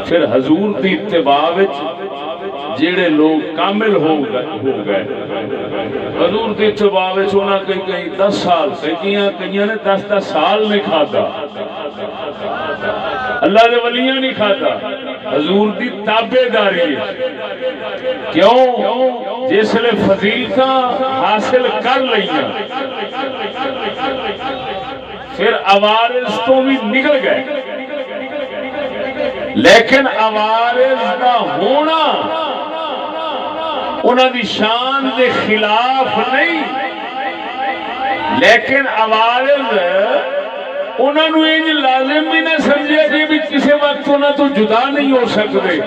پھر حضور دی اتباع وچ جڑے لوگ کامل ہو گئے، حضور دی اتباع وچ انہاں کئی 10 سال کئیاں نے 10 سال نہیں کھادا، اللہ دے ولیاں نہیں کھادا، حضور دی تابعداری ہے۔ کیوں؟ جس لے فضیلتاں حاصل کر لئیاں پھر عوارض تو بھی نکل گئے، لیکن عوارض کا ہونا انہاں دی شان دے خلاف نہیں، لیکن عوارض انہاں نو انج لازم بھی نہ سمجھے جی بھی کسی وقت انہاں تو جدا نہیں ہو سکتے،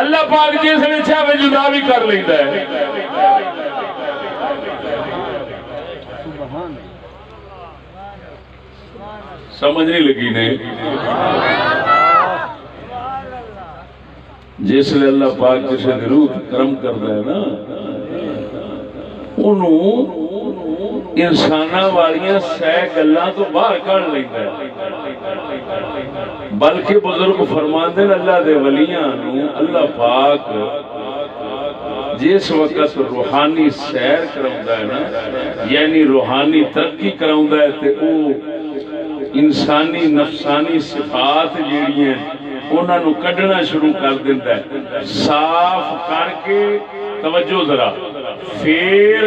اللہ پاک جس نے چاہے جدا بھی کر لیتا ہے۔ سمجھ نہیں لگی نے؟ جس لئے اللہ پاک کسی روح کرم کرتا ہے نا، انہوں انسانہ والیاں سہ گلاں تو باہر کر لیتا ہے، بلکہ بزرگ فرماندے ہیں اللہ دے ولیاں نو اللہ پاک جس وقت روحانی سیر کراؤندا ہے نا، یعنی روحانی ترقی کراؤندا ہے تے او انسانی نفسانی صفات جیڑی ہیں انہاں نو کڈنا شروع کر دیتا ہے، صاف کر کے توجہ ذرا، پھر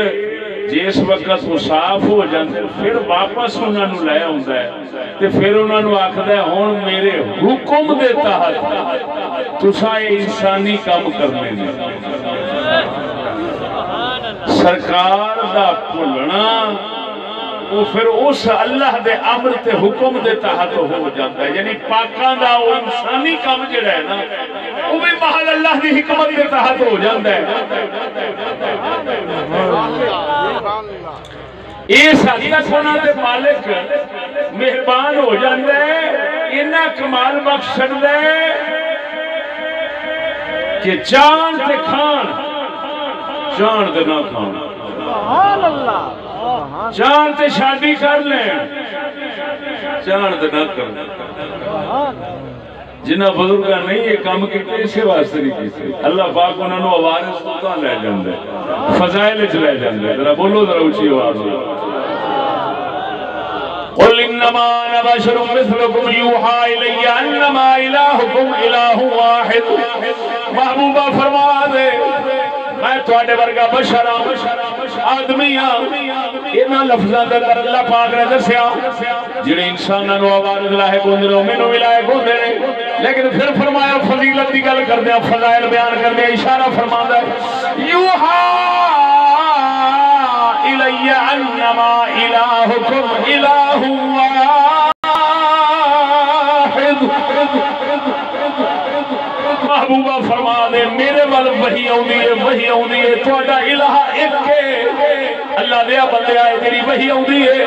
جس وقت وہ صاف ہو جاتے پھر واپس انہاں نو لے آوندا ہے تے پھر انہاں نو آکھدا ہے ہن میرے حکم دے تحت تساں انسانی کام کرنے نے۔ سرکار دا بھولنا وہ پھر اس اللہ دے امر تے حکم دے تحت ہو جاتا ہے، یعنی پاکاں دا وہ انسانی کام جڑا ہے نا وہ بھی محل اللہ دی حکمت دے تحت ہو جاتا ہے۔ اس حد تک انہاں دے مالک مہربان ہو جاتا ہے، انہاں کمال بخش چھڑدا ہے کہ جان تے کھان جان تے نہ کھان، سبحان اللہ، جان تے شادی کر لیں جان تے نہ کر۔ جنہ بزرگاں نہیں یہ کام کیتے اسے واسطے نہیں کیتے، اللہ پاک انہاں نو عوارض تو تاں لے جاندا ہے، فضائل وچ لے جاندا ہے۔ ذرا بولو ذرا اونچی آواز میں، قل انما انا بشر مثلكم يوحى الي انما الهكم اله واحد۔ محبوبہ فرما دے میں تواڈے ورگا بشر آدمی ہاں، انہاں لفظاں دے اندر اللہ پاک نے دسیا جڑے انساناں نو عوارض لاحق ہوندے نے مینوں بھی لاحق ہوندے نے، لیکن پھر فرمایا فضیلت دی گل کردے فضائل بیان کردے اشارہ فرماندا ہے یوحى الی انما الہکم الہ واحد۔ محبوبہ فرما دے میرے وال وحی آؤندی ہے تہاڈا الہ ایک ہے، اللہ دیا بندے آئے تیری وحی آؤندی ہے،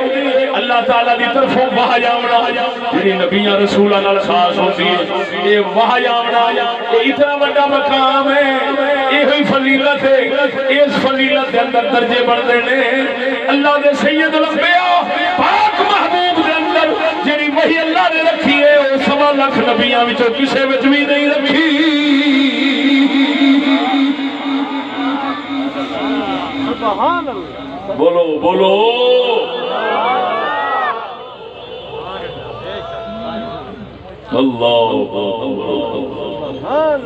اللہ تعالیٰ دی طرفوں وحی آونا جڑی نبیاں رسولاں نال خاص ہوندی ہے، یہ وحی آونا یہ اتنا بڑا مقام ہے، یہ فضیلت ہے، اس فضیلت کے اندر درجے بڑھتے ہیں۔ اللہ دے سید الانبیاء پاک محبوب دے اندر جڑی وحی اللہ نے رکھی ہے وہ 1.25 لاکھ نبیاں وچوں کسے وچ بھی نہیں رکھی۔ سبحان اللہ، بولو بولو اللہ سبحان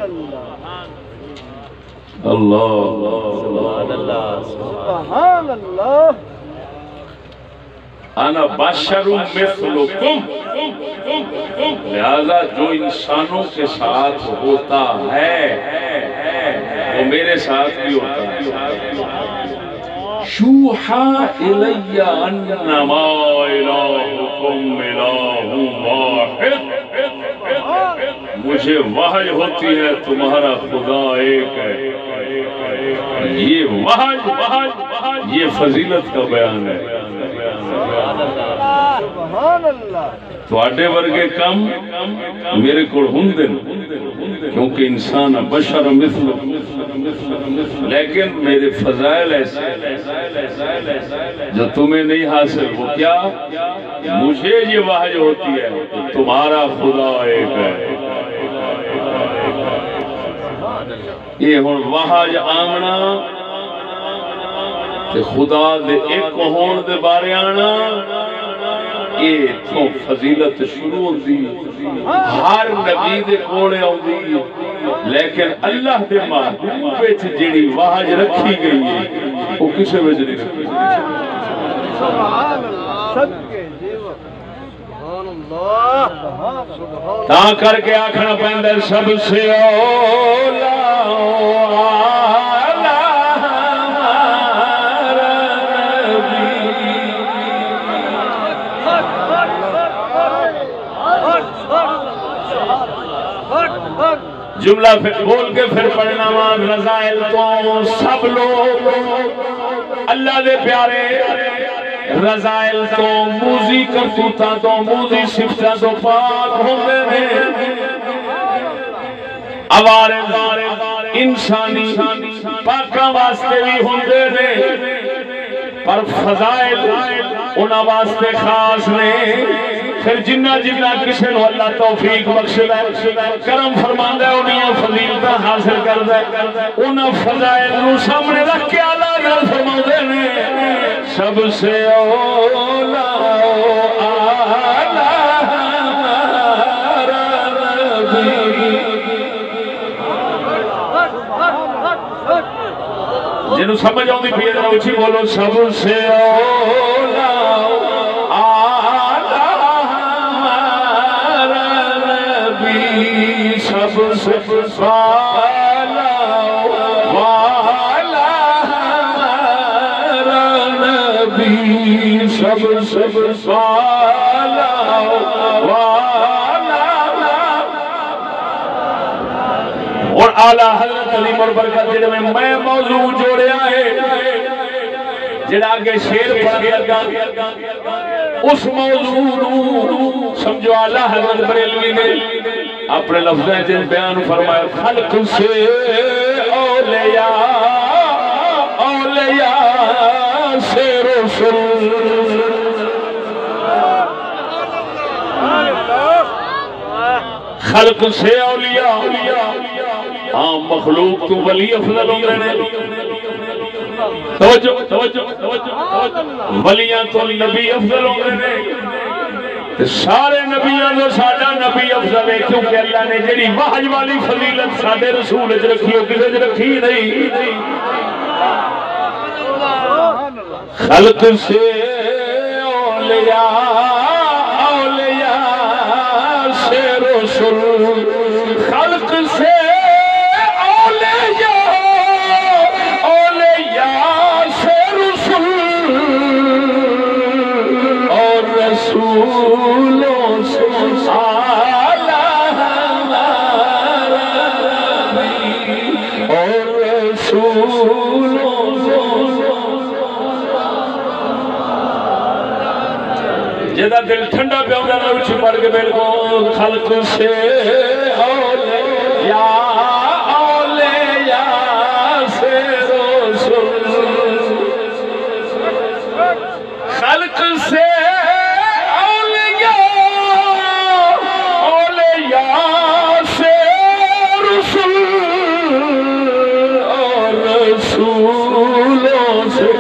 اللہ اللہ سبحان اللہ انا بشر مثلکم، لہذا جو انسانوں کے ساتھ ہوتا ہے وہ میرے ساتھ بھی ہوتا ہے. یوحی الی انما الہکم الہ واحد، مجھے وحی ہوتی ہے تمہارا خدا ایک ہے. یہ وحی یہ فضیلت کا بیان ہے. سبحان اللہ تواڈے ورگے کم میرے کو ہوندے کیونکہ انسان بشر مثل، لیکن میرے فضائل ایسے جو تمہیں نہیں حاصل. وہ کیا؟ مجھے یہ وحی ہوتی ہے تمہارا خدا ایک ہے. یہ ہن وحی آمنا تے خدا دے ایک ہون دے بارے آنا، یہ تو فضیلت شروع ہوتی ہر نبی دے کوڑے آتی، لیکن اللہ دے محبوب وچ جڑی وحی رکھی گئی ہے وہ کسے وچ نہیں رکھی گئی. سبحان اللہ صدقے جیو سبحان اللہ سبحان تا کر کے آکھنا پیندا سب سے اولا جملہ بول کے پھر پڑھنا وہاں رضائل تو سب لوگ اللہ دے پیارے، رضائل تو موزی کرتوتاں تو موزی صفتاں تو پاک ہوندے نے. عوارض انسانی پاکاں واسطے بھی ہوندے نے، پر فضائل انہاں واسطے خاص نے. پھر جنہ جنہ کسی نو اللہ توفیق بخشدا ہے، کرم فرماندا ہے، انہاں فضیلتاں حاصل کردا ہے، انہاں فضائل نو سامنے رکھ کے اعلیٰ نال فرماندے نے سب سے اولا جنہوں سمجھ آؤں پی ذرا اچھی بولو سب سے اولا سب سے والا نبی، سب سے والا اور اعلیٰ حضرت علی برکت جڑے میں موضوع جوڑیا ہے، جڑا آگے شیر پڑھ گیا اس موضوع سمجھو اعلیٰ حضرت بریلوی نے اپنے لفظیں جن بیان فرمایا خلق سے اولیاء، اولیاء سے رسول، خلق سے اولیاء عام مخلوق تو ولی افضل ہوندے نے. توجہ توجہ توجہ، ولیاں تو نبی افضل ہوندے نے. سارے نبیوں کو ساڈا نبی افضل ہے کیونکہ اللہ نے جڑی وحی والی فضیلت ساڈے رسول وچ رکھی ہو کسے وچ رکھی نہیں. خلق سے اولیاء، اولیاء سے رسول، خلق سے اولیاء، اولیاء سے رسول، اور رسولوں سے اعلیٰ اور رسولوں سے جدا دل ٹھنڈا پہ ہوتا ہے اچھی پڑھ کے میرے کو خلق سے اولیاء، اولیاء سے رسول، خلق سے اولیاء، اولیاء سے رسول، اور رسولوں سے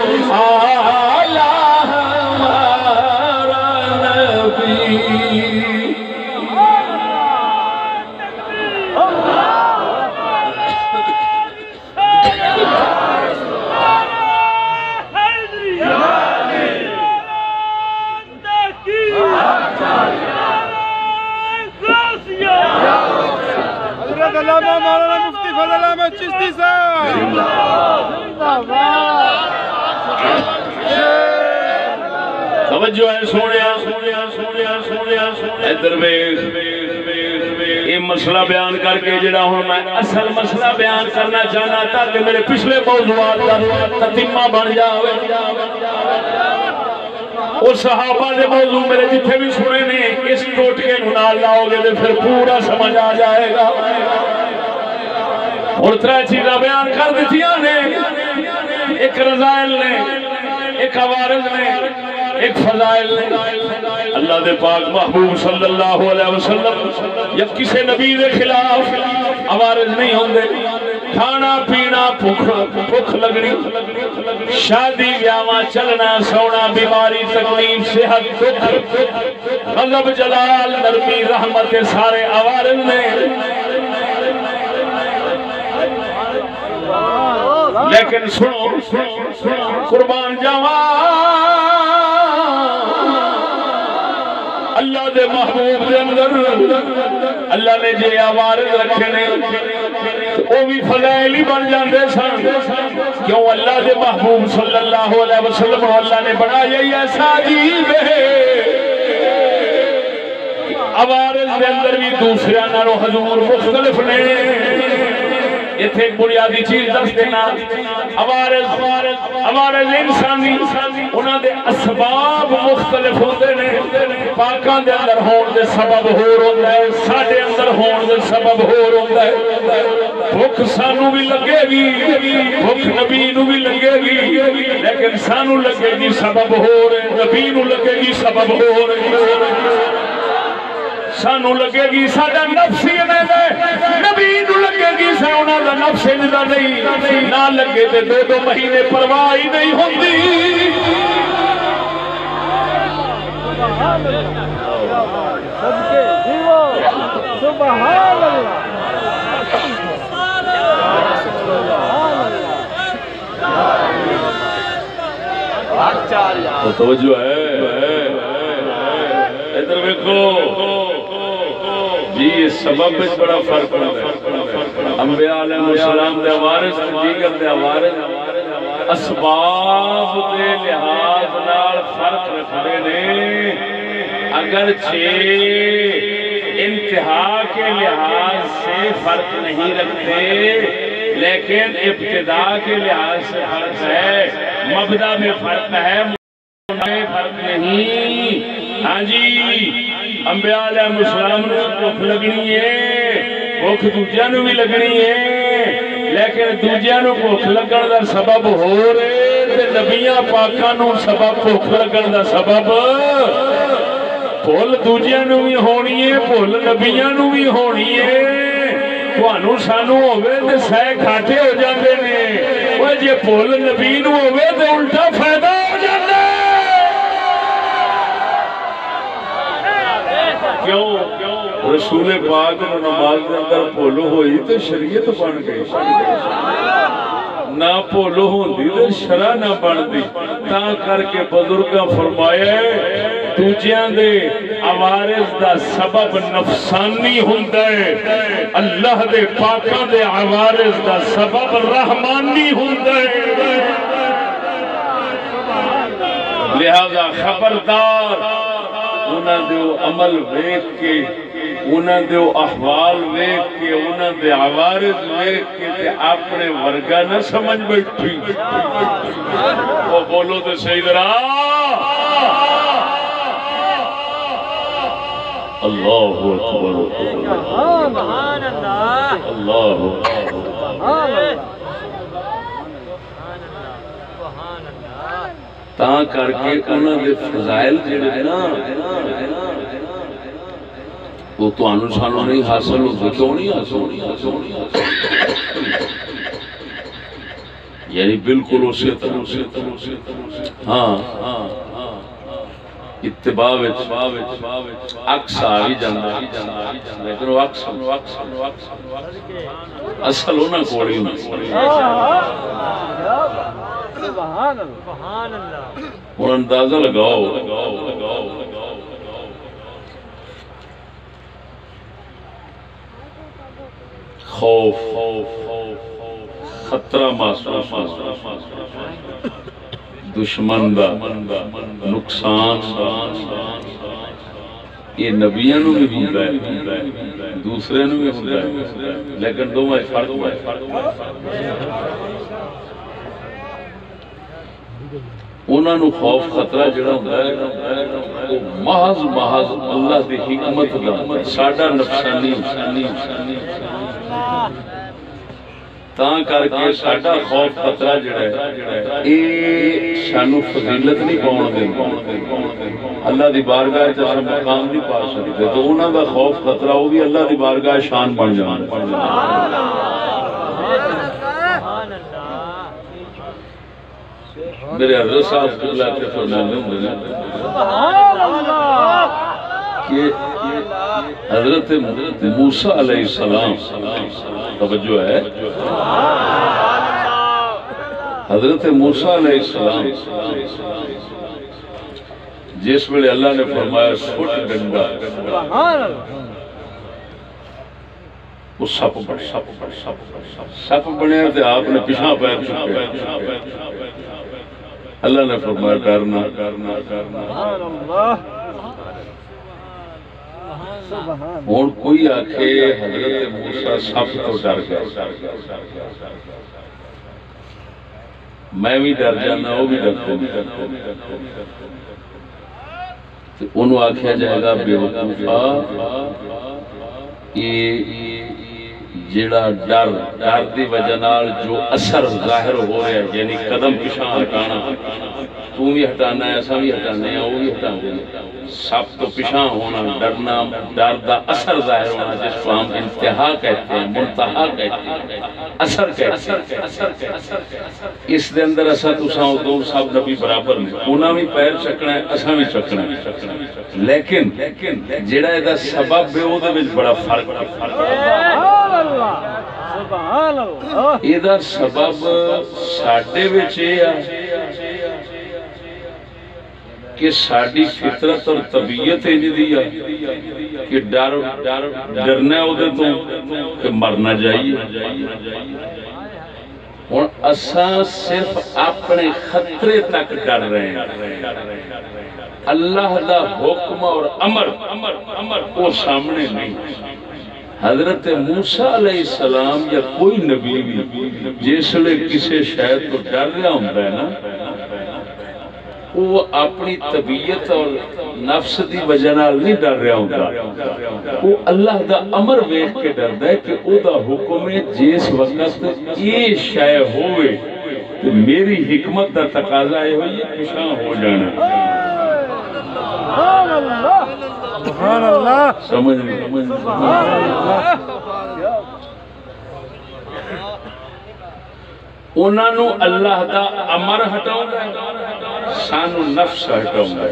علامہ مولانا مفتی فضل احمد چشتی صاحب توجہ ہے سونیا ادھر یہ مسئلہ بیان کر کے جڑا ہوں میں اصل مسئلہ بیان کرنا چاہنا تاکہ میرے پچھلے موضوعات کا تتمہ بن جاوے اور صحابہ نے موضوع میرے جتھے بھی سنے نے اس ٹوٹکے نال لاؤ گے تو پھر پورا سمجھ آ جائے گا اور ترے چیزاں بیان کر دیتیاں نے ایک رضائل نے ایک عوارض نے ایک فضائل نے اللہ دے پاک محبوب صلی اللہ علیہ وسلم یا کسی نبی دے خلاف عوارض نہیں ہوندے کھانا پینا بھوک لگنی شادی بیاواں چلنا سونا بیماری تکلیف صحت دکھ غضب جلال نرمی رحمت سارے عوارض نے لیکن سنو قربان جاواں اللہ دے محبوب دے اندر اللہ نے جے عوارض رکھے نے وہ بھی فضائل ہی بن جاندے سن کیوں اللہ دے محبوب صلی اللہ علیہ وسلم اللہ نے بنایا ہی ایسا عجیب ہے عوارض دے اندر بھی دوسرے نالوں حضور مختلف نے اتھے ایک بنیادی چیز دس دینا عوارض انسانی انہاں دے اسباب مختلف ہوندے نے پاکاں دے اندر ہون دے سبب ہور ہوندا ہے ساڈے اندر ہون دے سبب ہور ہوندا ہے بھوک سانو بھی لگے گی بھوک نبی نو بھی لگے گی لیکن سانو لگے گی سبب ہور ہے نبی نو لگے گی سبب ہور ہے سانو لگے گی ساڈا نفس ہی نبی نو لگے گی ساڈا نفس اندا نہیں نہ لگے تے دو مہینے پرواہ ہی نہیں ہوندی سبحان اللہ صدقے دیو سبحان اللہ تو توجہ ہے ادھر دیکھو جی یہ سبب میں بڑا فرق ہے انبیاء علیہ السلام دے وارث دیگر دے وارث اسباب دے لحاظ نال فرق رکھتے نے اگرچہ انتہا کے لحاظ سے فرق نہیں رکھتے لیکن ابتدا کے لحاظ سے فرق ہے مبدا میں فرق ہے فرق نہیں ہاں جی انبیاء علیہ السلام نے بھوک لگنی ہے بھوک دوجیاں نو بھی لگنی ہے لیکن دوجیاں نو بھوک لگن دا سبب ہو رہے تے نبیاں پاکاں نو سبب بھوک لگن دا سبب بھول دوجیاں نو بھی ہونی ہے بھول نبیاں نو بھی ہونی ہے تانوں سانو ہوے تے سہ گھاٹے ہو جاندے نے اوے جے بھول نبی نو ہوے تے الٹا فائدہ ہو جاندا ہے کیوں رسول پاک نماز کے اندر بھولو ہوئی تو شریعت بن گئی نہ بھولو ہوندی تو شرع نہ بندی تا کر کے بزرگاں فرمایا دوجیاں دے عوارض دا سبب نفسانی ہوندا ہے اللہ دے پاکاں دے عوارض دا سبب رحمانی ہوندا ہے لہذا خبردار انہاں دے عمل ویکھ کے انہاں دے احوال ویکھ کے انہاں دے عوارض ویکھ کے تے اپنے ورگا نہ سمجھ بیٹھی وہ بولو تے صحیح ذرا اللہ اکبر سبحان اللہ اللہ تا کر کے انہاں دے فضائل جڑے نا وہ تو سانو نہیں حاصل ہوتے کیوں نہیں حاصل یعنی بالکل اسی طرح ہاں اتباع عکس آ بھی جانا لیکن وہ اصل ہونا کوڑی ہوں اندازہ لگاؤ خوف خطرہ محسوس دشمن دا نقصان یہ نبیوں بھی ہوتا ہے دوسرے نو بھی ہوتا ہے لیکن دو میں فرق ہے انہاں نو خوف خطرہ جڑا ہوتا ہے وہ محض اللہ دی حکمت دا ساڈا نفسانی تاں کر کے ساڈا خوف خطرہ جڑا ہے اے سانو فضیلت نہیں پاؤن دیندا اللہ دی بارگاہ تے ہم مقام نہیں پا سکتے تو انہاں دا خوف خطرہ وہ بھی اللہ دی بارگاہ شان بن جاندا سبحان اللہ میرے حضرت صاحب قبلہ کے فرمانے ہوندے سبحان اللہ کہ حضرت موسیٰ علیہ السلام توجہ ہے حضرت موسیٰ علیہ السلام جس ویلے اللہ نے فرمایا سٹ ڈنڈا وہ سپ بنیا تے آپ نے پیچھے پیر چکے اللہ نے فرمایا ڈرنا اور کوئی آکھے حضرت موسیٰ سپ تو ڈر گیا میں بھی ڈر جانا وہ بھی ڈرتے انہوں آکھیا جائے گا بے وقوفا یہ جیڑا ڈر دی وجہ نال جو اثر ظاہر ہو رہا ہے یعنی قدم پیچھے ہٹانا تو بھی ہٹانا ہے ایسا بھی ہٹانا ہے وہ بھی ہٹانا ہے سب تو پیچھے ہونا ڈرنا ڈر دا اثر ظاہر ہونا جس کو ہم انتہا کہتے ہیں منتہا کہتے ہیں اثر کہتے ہیں اس دے اندر اسا تساں دو سب نبی برابر نے انہاں بھی پیر چکنا ہے اساں بھی چکنا ہے لیکن جیڑا ادا سبب ہے او دے وچ بڑا فرق ہے سبحان اللہ ادا سبب ساڈے وچ ہے کہ ساڈی فطرت اور طبیعت انج دی ہے کہ ڈرنا ہے اودے تو کہ مرنا جائیے ہن اساں صرف اپنے خطرے تک ڈر رہے ہیں اللہ دا حکم اور امر وہ سامنے نہیں حضرت موسیٰ علیہ السلام یا کوئی نبی بھی جس لئے کسی شاید تو ڈر رہا ہوتا ہے نا وہ اپنی طبیعت اور نفس دی وجہ نال نہیں ڈر رہا ہوتا وہ اللہ دا امر ویکھ کے ڈردا ہے کہ او دا حکم ہے جس وقت یہ شے ہوئے تو میری حکمت دا تقاضا ہے یہ پیچھے ہو جانا سبحان اللہ سبحان اللہ سمجھ انہاں نو اللہ دا امر ہٹاؤں گا سانو نفس ہٹاؤں گا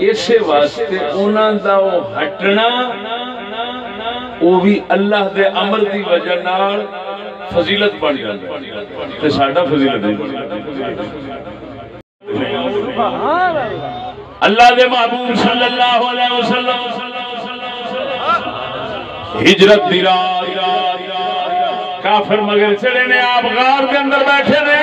اسے واسطے انہاں دا وہ ہٹنا وہ بھی اللہ دے امر دی وجہ نال فضیلت بن جاتا ہے تے ساڈا فضیلت نہیں اللہ دے محبوب صلی اللہ علیہ وسلم ہجرت دی رات کافر مگر چڑے نے آپ غار کے اندر بیٹھے نے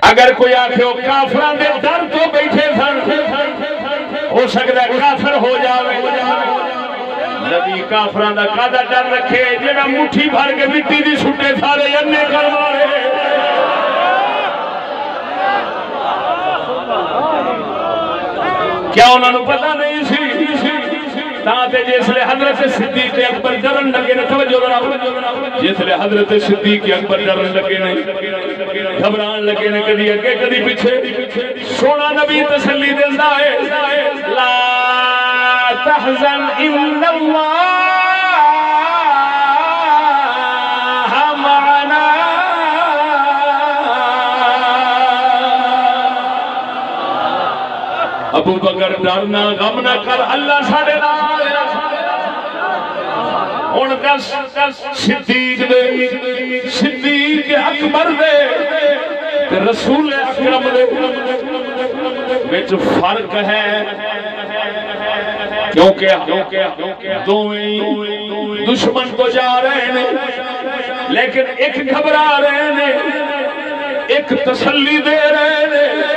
اگر کوئی آکھے وہ کافران دے در تو بیٹھے ہو سکتا ہے کافر ہو جاوے نبی کافران دا قادہ ڈر رکھے جنہا مٹھی بھر کے مٹی دی سٹے سارے جننے کر مارے کیا انہوں نے پتہ نہیں سی تاتے جس لئے حضرت صدیق اکبر ڈرن لگے نے توجہ ذرا جس لئے حضرت صدیق اکبر ڈرن لگے نے گھبران لگے نے کدی اگے کدی پیچھے سونا نبی تسلی دیتا ہے لا تحزن ان اللہ معنا ابو بکر ڈرنا غم نہ کر اللہ ساڑے نال ان کا صدیق اکبر دے رسول اکرم دے وچ فرق ہے کیونکہ دوویں دشمن تو جا رہے ہیں لیکن ایک گھبرا رہے ہیں ایک تسلی دے رہے ہیں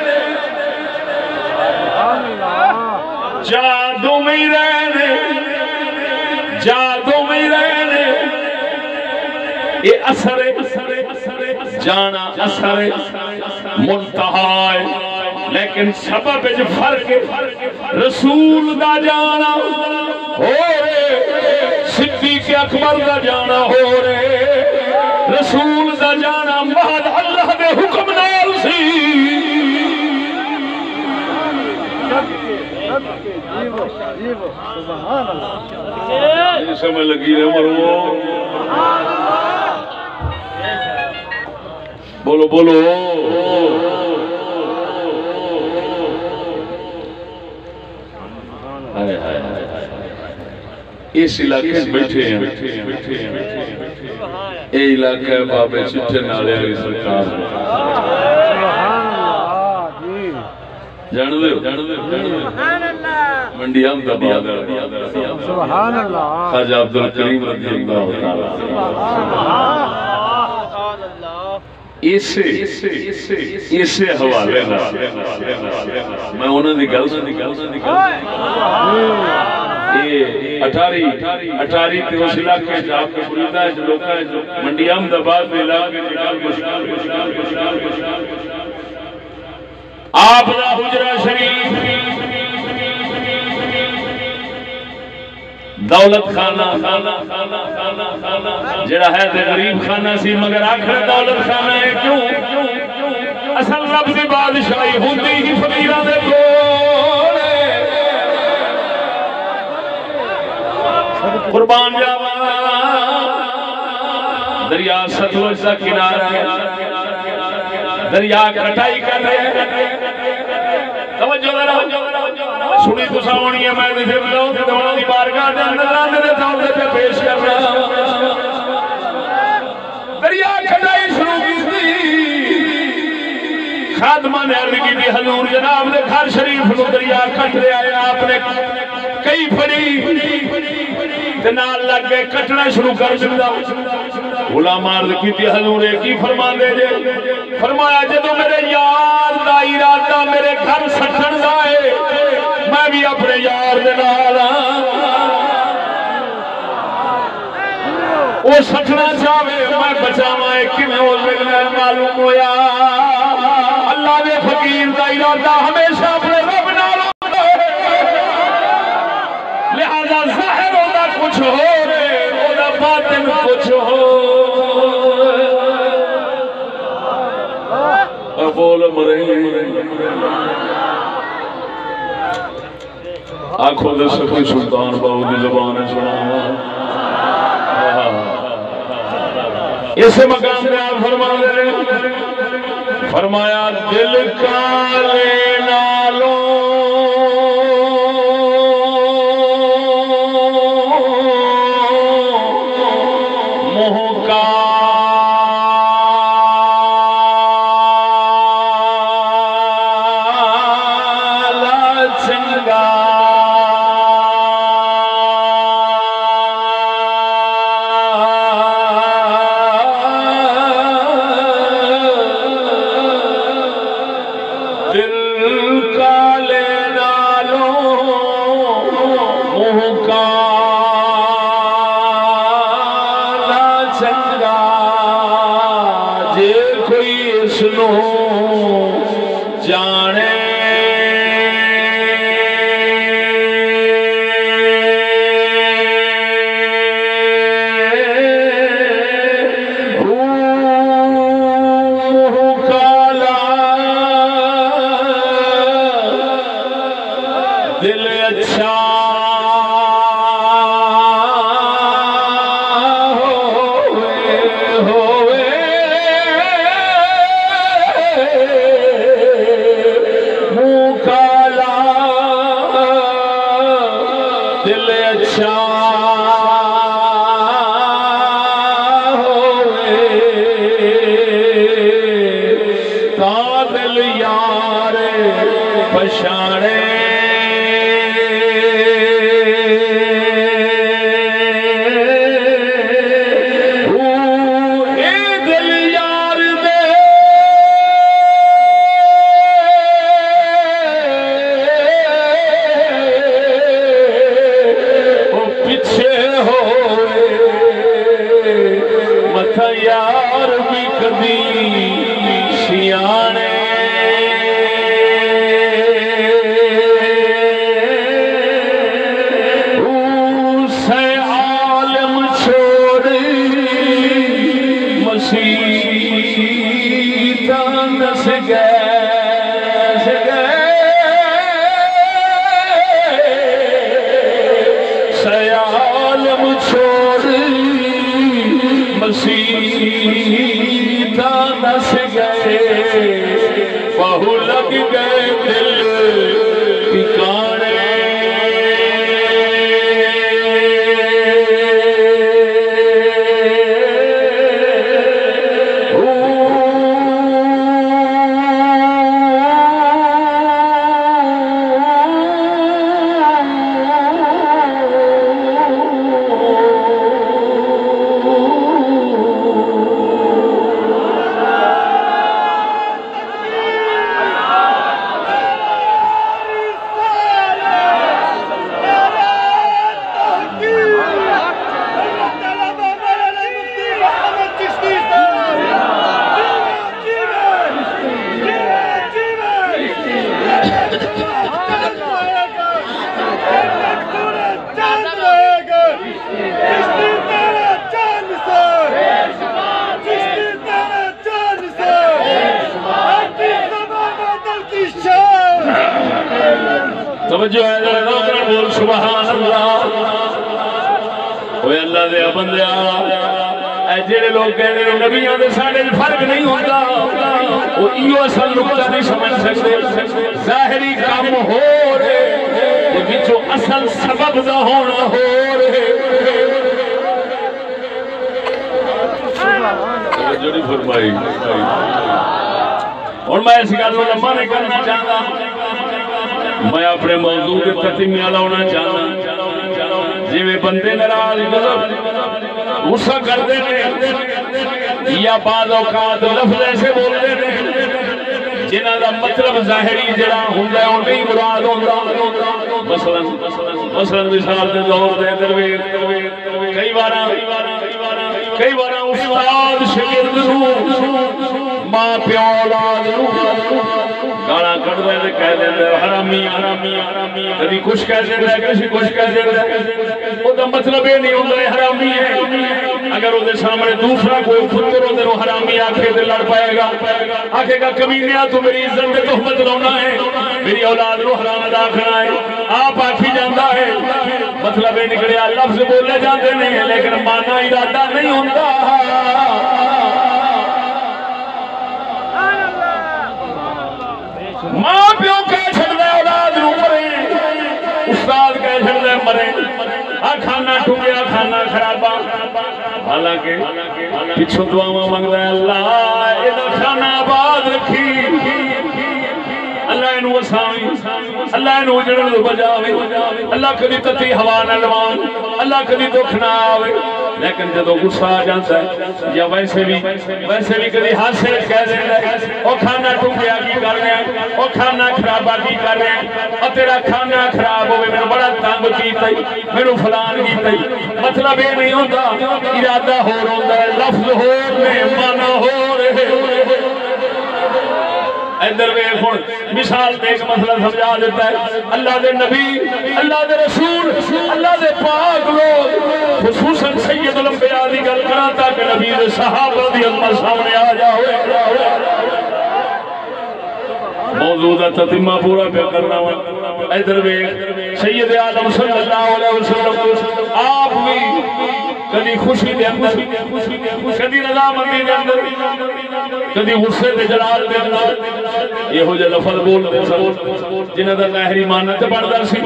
جادو میں رہنے جادو میں رہنے یہ اثر جانا اثر منتہا ہے لیکن سبب جو فرق رسول دا جانا ہو رہے صدیق اکبر دا جانا ہو رہے رسول دا جانا محض اللہ دے حکم نال سی یہ سمجھ لگی ہے مرو بولو بولو اس علاقے بیٹھے ہیں اے علاقہ بابے چٹھے نالے علی سرکار جان دے منڈی احمد آباد سبحان اللہ خواجہ عبدالکریم رضی اللہ تعالی اسے حوالے میں انہوں نے گل اٹھاری تے اس علاقے جو آپ کو بریدہ ہے جو لوکا ہے جو منڈی احمد آباد میں علاقے آپ دا حجرہ شریف دولت خانہ جڑا ہے تے غریب خانہ سی مگر آخر دولت خانہ ہے کیوں اصل رب دی بادشاہی ہوندی ہی فقیراں دے کول قربان جاواں دریا ستلج دا کنارہ ہے دریا کٹائی کر رہے توجہ ذرا سنی تو سامنی ہے میں دیکھے بلاؤں کہ دوڑا دی بارگاہ دے اندر لاندے دے تھا پہ پیش کر رہا دریا کھڑائی شروع کی تھی خادمہ نے عرض کی تھی حضور جناب نے گھر شریف کو دریا کٹ رہے آئے آپ نے کئی پڑی تنال لگ گئے کٹنا شروع کر دیا غلام عرض کی تھی حضور کی فرما دے جے فرمایا جدو میرے یار دا ارادہ میرے گھر سٹن دائے میں بھی اپنے یار دے نال وہ سٹنا چاہے میں بچاواں کہ میں وہ معلوم ہویا اللہ دے فقیر دا ارادہ ہمیشہ اپنے رب نال لہذا ظاہر ہوتا کچھ ہو رہے ہوتا باطن کچھ ہو بول مرے آنکھوں دے سکھے سلطان باؤ دی زبان سنا اس مقام میں آپ فرما دے فرمایا دل کا لینا لو یار پشانے تھا دس گئے بہو لگ گئے دل ٹھکانے توجہ ہے ذرا ذوق بول سبحان اللہ اوے اللہ دے بندیا اے جڑے لوگ کہندے نے نبیوں دے ساڈے فرق نہیں ہوندا او ایو اصل نقطہ نہیں سمجھ سکتے ظاہری کام ہو رہے تے وچوں اصل سبب دا ہونا ہو رہے توجہ نہیں فرمائی اور میں اس گل نوں لمبا نہیں کرنا چاہتا میں اپنے موضوع کے تتمیہ لاؤنا چاہتا جی میں بندے ناراض غصہ کرتے ہیں یا بعض اوقات لفظ ایسے بولتے ہیں جنہاں دا مطلب ظاہری جڑا ہوندا ہے او نہیں مراد ہوندا مثلا مثال دے دور دے اندر کئی بار استاد شاگرد نوں ماں پیو اولاد نوں گالاں کڈدا تے کہہ دیندا حرامی حرامی کبھی کچھ کہہ دیندا کبھی کچھ کہہ دیندا او دا مطلب یہ نہیں ہوندا حرامی ہے اگر او دے سامنے دوسرا کوئی پتر او دے نوں حرامی آکھے تے لڑ پائے گا آکھے گا کمینیا تو میری عزت تے تہمت لاونا ہے میری اولاد نوں حرام دا آکھنا ہے آپ آکھی جاندا ہے مطلب یہ نکلیا لفظ بولے جاندے نہیں لیکن مانا ارادہ نہیں ہوندا ماں پیو کہہ چھڑدا اولاد نوں مرے استاد کہہ چھڑدا مرے آ کھانا ٹوٹیا کھانا خرابا حالانکہ پچھوں دعاواں منگدا ہے اللہ اے دا کھانا آباد رکھی اللہ انہوں وساوی اللہ انہوں اجڑن تو بجاوی اللہ کدی تتی ہوا نہ لوان اللہ کدی دکھ نہ آوے لیکن جدو غصہ آ جاتا ہے یا ویسے بھی کدی ہاسے کہہ دیتا ہے او کھانا ٹوٹیا کی کر رہے ہیں او کھانا خرابا کی کر رہے ہیں اور تیرا کھانا خراب ہوئے میں بڑا تنگ کیتا ہی میرے فلان کیتا ہی مطلب یہ نہیں ہوتا ارادہ ہو رہا ہے لفظ ہو رہے مانا ہو رہے ادھر ویکھ ہن مثال تے ایک مسئلہ سمجھا دیتا ہے اللہ دے نبی اللہ دے رسول اللہ دے پاک لوگ خصوصاً سید الانبیاء دی گل کراں تاکہ نبی دے صحابہ دی عظمت سامنے آ جاوے موضوع دا تتمہ پورا پہ کرنا ہوا ادھر ویکھ سید عالم صلی اللہ علیہ وسلم آپ بھی کدی خوشی دے اندر کدی رضامندی دے اندر کدی غصے دے جلال دے اندر یہ ہو جائے لفظ بولتے سن جنہاں دا ظاہری معنی تے بندا سی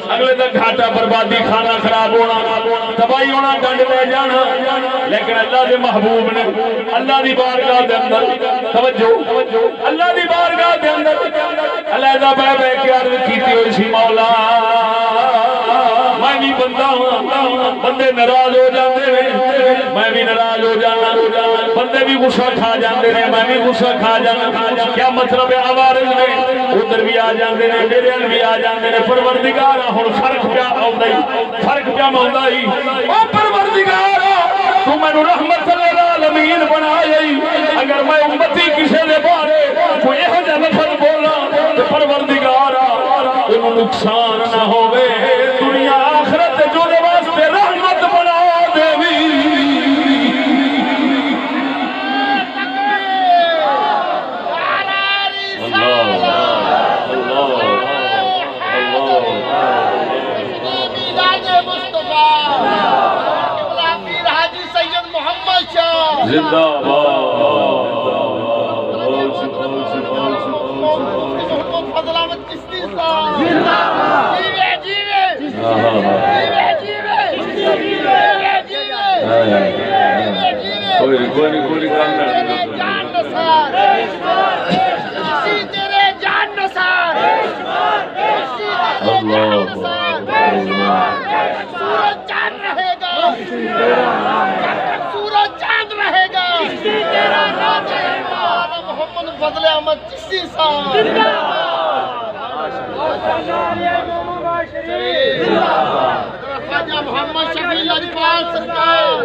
اگلے دا گھاٹا بربادی کھانا خراب ہونا تباہی ہونا ڈنڈ لے جانا لیکن اللہ دے محبوب نے اللہ دی بارگاہ دے اندر توجہ اللہ دی بارگاہ دے اندر علیحدہ بے کے عرض کیتی ہوئی سی مولا میں بھی بندہ ہوں بندے ناراض ہو جاتے ہیں میں بھی ناراض ہو جانا بندے بھی غصہ کھا جاتے ہیں میں بھی غصہ کھا جانا کیا مطلب ہے عوارض نے ادھر بھی آ جاتے ہیں میرے ان بھی آ جاتے ہیں پروردگار ہن فرق پیا آوندا ہی فرق پیا موندا ہی او پروردگار تو مینوں رحمت للعالمین بنایا ہی اگر میں امتی کسے دے بارے کوئی ایہو جہا لفظ بولا تے پروردگار انہوں نقصان نہ ہوئے دنیا آخرت جو دے واسطے رحمت بنا دے بھی زندہ باد کوئی سورج چاند رہے گا محمد فضل احمد چشتی صاحب خواجہ محمد شفیع لاجپال سرکار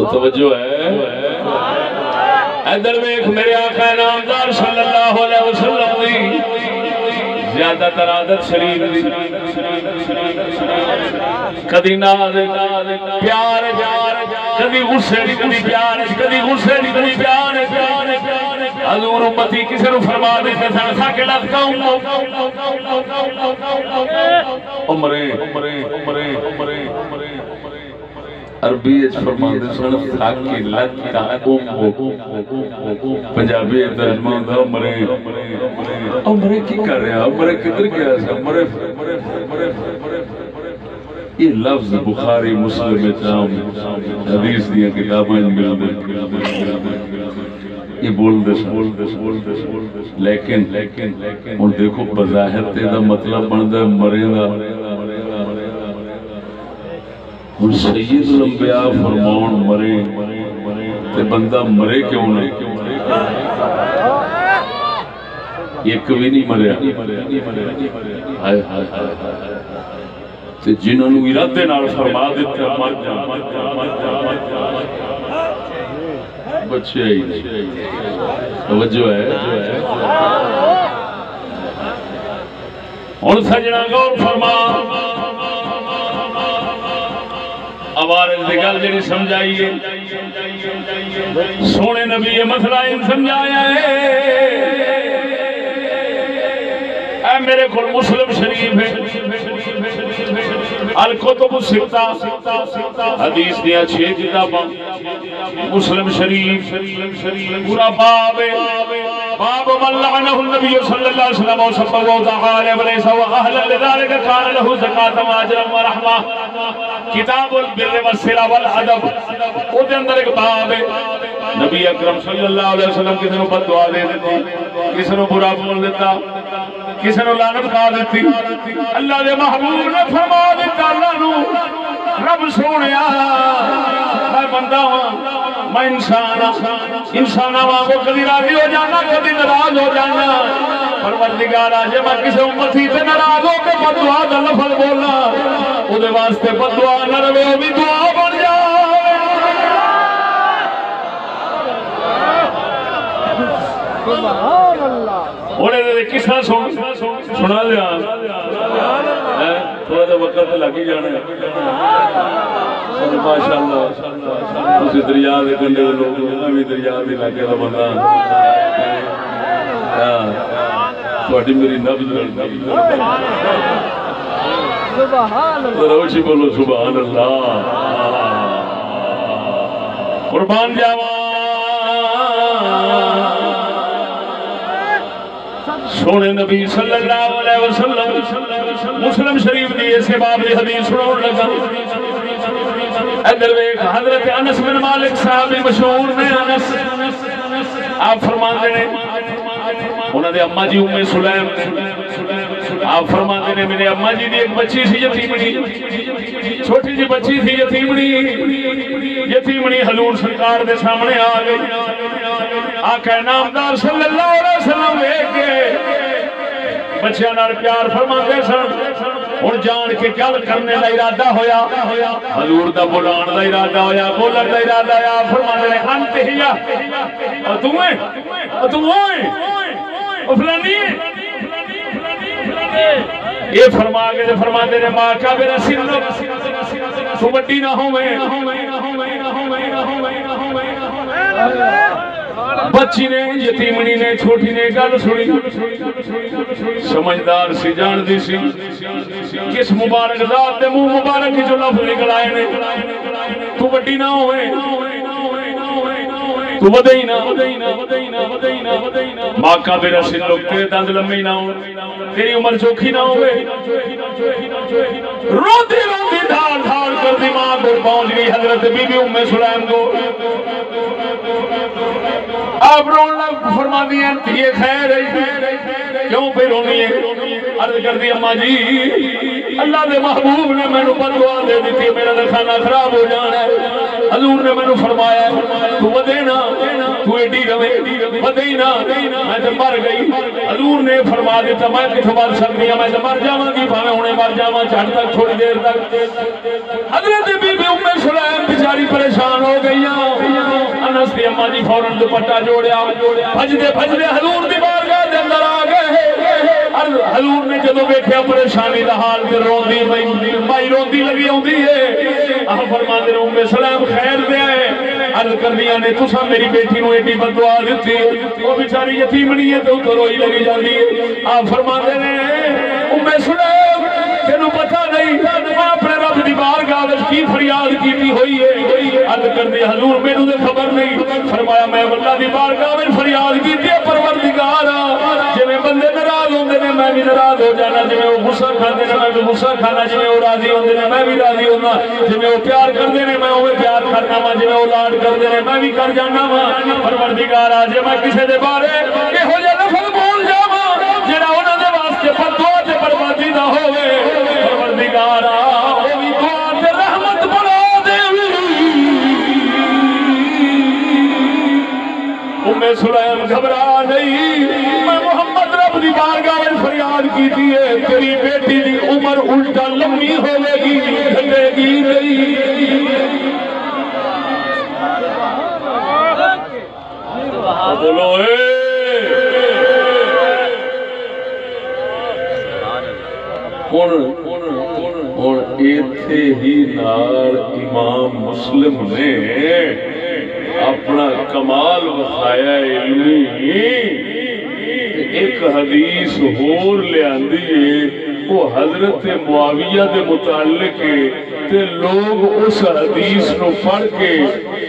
توجہ ہے ادھر دیکھ میرے آقا نامدار صلی اللہ علیہ وسلم دی زیادہ تر عادت شریف دی کدی ناز پیار کدی غصے دی کدی پیار کدی غصے دی کدی پیار حضور امتی کسی نو فرما دیتے تھے تھا کہ لگتا ہوں عمرے عربی اچھ فرماندے سن تھاکی لگتا پنجابی ترجمہ ہوتا عمرے کی کر رہے ہیں عمرے کدھر گیا ہے یہ لفظ بخاری مسلم اتنام حدیث دیا کتابیں مل دے یہ بول دے لیکن ان دیکھو بظاہر تیدہ مطلب بندہ مرے دا اور سید الانبیاء فرماؤن مرے تے بندہ مرے کیوں نہیں ایک بھی نہیں مرے تے جنہوں نے ارادے نال فرما دیتا مر جا بچے آئی توجہ ہے اور سجنہ غور فرما عوارض دگل جنہی سمجھائیے سونے نبی مسئلہ ان سمجھایا ہے اے میرے کھل مسلم شریف ہے الکتب الستہ حدیث دیا 6 کتاباں مسلم شریف پورا باب باب من لعنہ النبی صلی اللہ علیہ وسلم وصفہ وضعال ابلیس واہلا لذالک کان لہو زکاة واجرا ورحمہ کتاب البر والصلہ والعدب او دے اندر ایک باب ہے نبی اکرم صلی اللہ علیہ وسلم کسی نے بد دعا دے دیتی کسی نے برا بول دیتا کسی نے لعنت کھا دیتی اللہ دے محبوب نے فرما دیتا اللہ نو رب سونیا میں بندہ ہوں میں انسان ہوں کو کبھی راضی ہو جانا کبھی ناراض ہو جانا پروردگار آجے میں کسی امتی سے ناراض ہو کے بد دعا دا لفظ بولنا او دے واسطے بد دعا نہ رہے وہ بھی دعا بن جائے سبحان اللہ اوڑے دے کسا سنا لیا تھوڑا دے وقت لگی جانے ماشاءاللہ اسی دریا دے کنڈے دے لوگ بھی دریا دے لگے دا بندہ تھوڑی میری نبض لڑتی سبحان اللہ روشی بولو سبحان اللہ قربان جاوان سونے نبی صلی اللہ علیہ وسلم مسلم شریف دی ایسے باب دی حدیث سنون لگا ادھر دیکھ حضرت انس بن مالک صحابی مشہور نے انس آپ فرماندے نے انہوں نے اماں جی ام سلیم آپ فرماندے نے میرے اماں جی دی ایک بچی سی یتیمنی چھوٹی جی بچی تھی یتیمنی حضور سرکار دے سامنے آ گئی آقا نامدار صلی اللہ علیہ وسلم دیکھ کے بچیاں نال پیار فرماندے سن اور جان کے گل کرنے دا ارادہ ہویا حضور دا بلان دا ارادہ ہویا بولن دا ارادہ ہویا فرماندے نے انت ہی اور تم ہے اور فلانی ہے یہ فرما کے فرماندے نے ماں کا میرا سن تو بڑی نہ ہو بچی نے یتیمنی نے چھوٹی نے گل سنی سمجھدار سی جان دی سی کس مبارک ذات دے منہ مبارک جو لفظ نکل آئے نے تو تو وڈی نہ ہوئے تو ودئی نہ ماکا میرا سن لوگ تیرے دند لمبی نہ ہو تیری عمر چوکھی نہ ہوئے روتی روتی دھار دھار کر دی ماں کو پہنچ گئی حضرت بی بی ام سلیم کو آپ رون لگ فرما دیا یہ خیر ہے کیوں پہ رونی ہے عرض کر دی اماں جی اللہ دے محبوب نے میں نے بددعا دے دیتی میرا کھانا خراب ہو جانا ہے حضور نے میں نے فرمایا تو ودے نا تو ایڈی روے ودے نا میں تو مر گئی حضور نے فرما دیتا میں کتوں مر سکتی ہوں میں تو مر جاواں گی بھاوے ہونے مر جاواں چڑھ تک تھوڑی دیر تک حضرت بی بی ام سلیم بیچاری پریشان ہو گئی انس دی اماں جی فوراً دوپٹہ جوڑیا بھجدے بھجدے حضور دی بارگاہ دے اندر آ گئے حضور نے جدوں ویکھیا پریشانی دا حال تے روندی مائی روندی لگی اوندی ہے آپ فرماندے نے ام سلیم خیر دے عرض کردیاں نے تساں میری بیٹی نو ایڈی بددعا دتی او بیچاری یتیمنی ہے تے او روئی لگی جاندی ہے آپ فرماندے نے ام سلیم تینوں پتہ نہیں میں اپنے رب دی بارگاہ وچ کی فریاد کیتی ہوئی ہے عرض کردی حضور مینوں تے خبر نہیں فرمایا میں اللہ دی بارگاہ وچ فریاد کیتی ہے پروردگار جویں بندے ناراض ہوندے نے میں بھی ناراض ہو جانا جویں وہ غصہ کھاندے نے میں بھی غصہ کھانا جویں وہ راضی ہوندے نے میں بھی راضی ہونا جویں وہ پیار کردے نے میں اوویں پیار کرنا وا جویں وہ لاڈ کردے نے میں بھی کر جانا وا پروردگار جے میں کسے دے بارے ایہو جہا لفظ بول جاواں جڑا انہاں دے واسطے بددعا تے بربادی دا ہوے پروردگار او وی دعا تے رحمت بنا دے ام سلیم گھبرا نہیں میں محمد رب دی بارگاہ وچ فریاد کیتی ہے تیری بیٹی دی عمر الٹا لمبی ہوے گی گھٹے گی نہیں بولو اے ہن ایتھے ہی نال امام مسلم نے اپنا کمال وخایا علمی ایک حدیث ہور لے آندی ہے وہ حضرت معاویہ دے متعلق تے لوگ اس حدیث نو پڑھ کے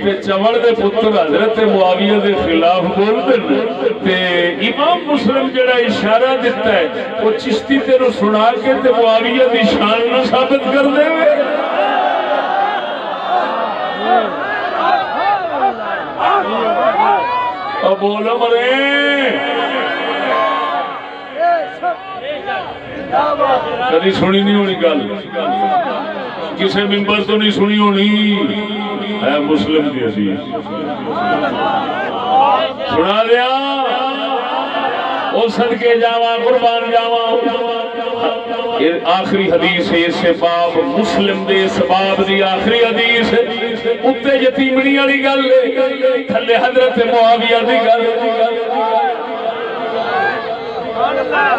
تے چوڑ دے پتر حضرت معاویہ دے خلاف بول دے تے امام مسلم جڑا اشارہ دیتا ہے وہ چشتی تے نو سنا کے تے معاویہ دی شان نو ثابت کر دے ہوئے اب بولو مرے کدی سنی نہیں ہونی گل کسے ممبر تو نہیں سنی ہونی ہے مسلم کی حدیث سنا دیا او صدقے جاواں قربان جاواں آخری حدیث ہے اس سے باب مسلم دے اس باب دی آخری حدیث اتے یتیمنی والی گل تھلے حضرت معاویہ دی گل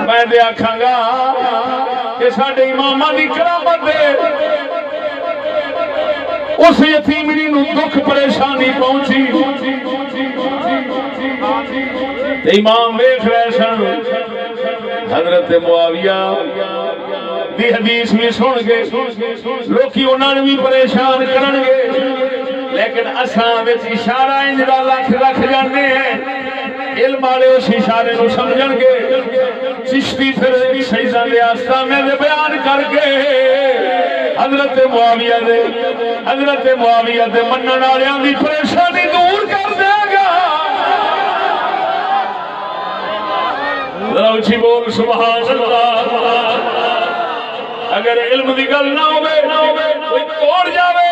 میں دے آکھاں گا کہ ساڈے اماماں دی کرامت ہے اس یتیمنی نو دکھ پریشانی پہنچی امام ویکھ رہے سن حضرت معاویہ دی حدیث بھی سن گے لوکی انہاں نوں بھی پریشان کرن گے لیکن اساں وچ اشارہ انج دا رکھ جاندے ہیں علم والے اس اشارے نو سمجھن گے چشتی پھر شہیداں دے آستانے دے بیان کر کے حضرت معاویہ دے منن والیاں دی پریشانی دور کر دے گا اچھی بول سبحان اللہ اگر علم دی گل نہ ہوئے کوئی توڑ جاوے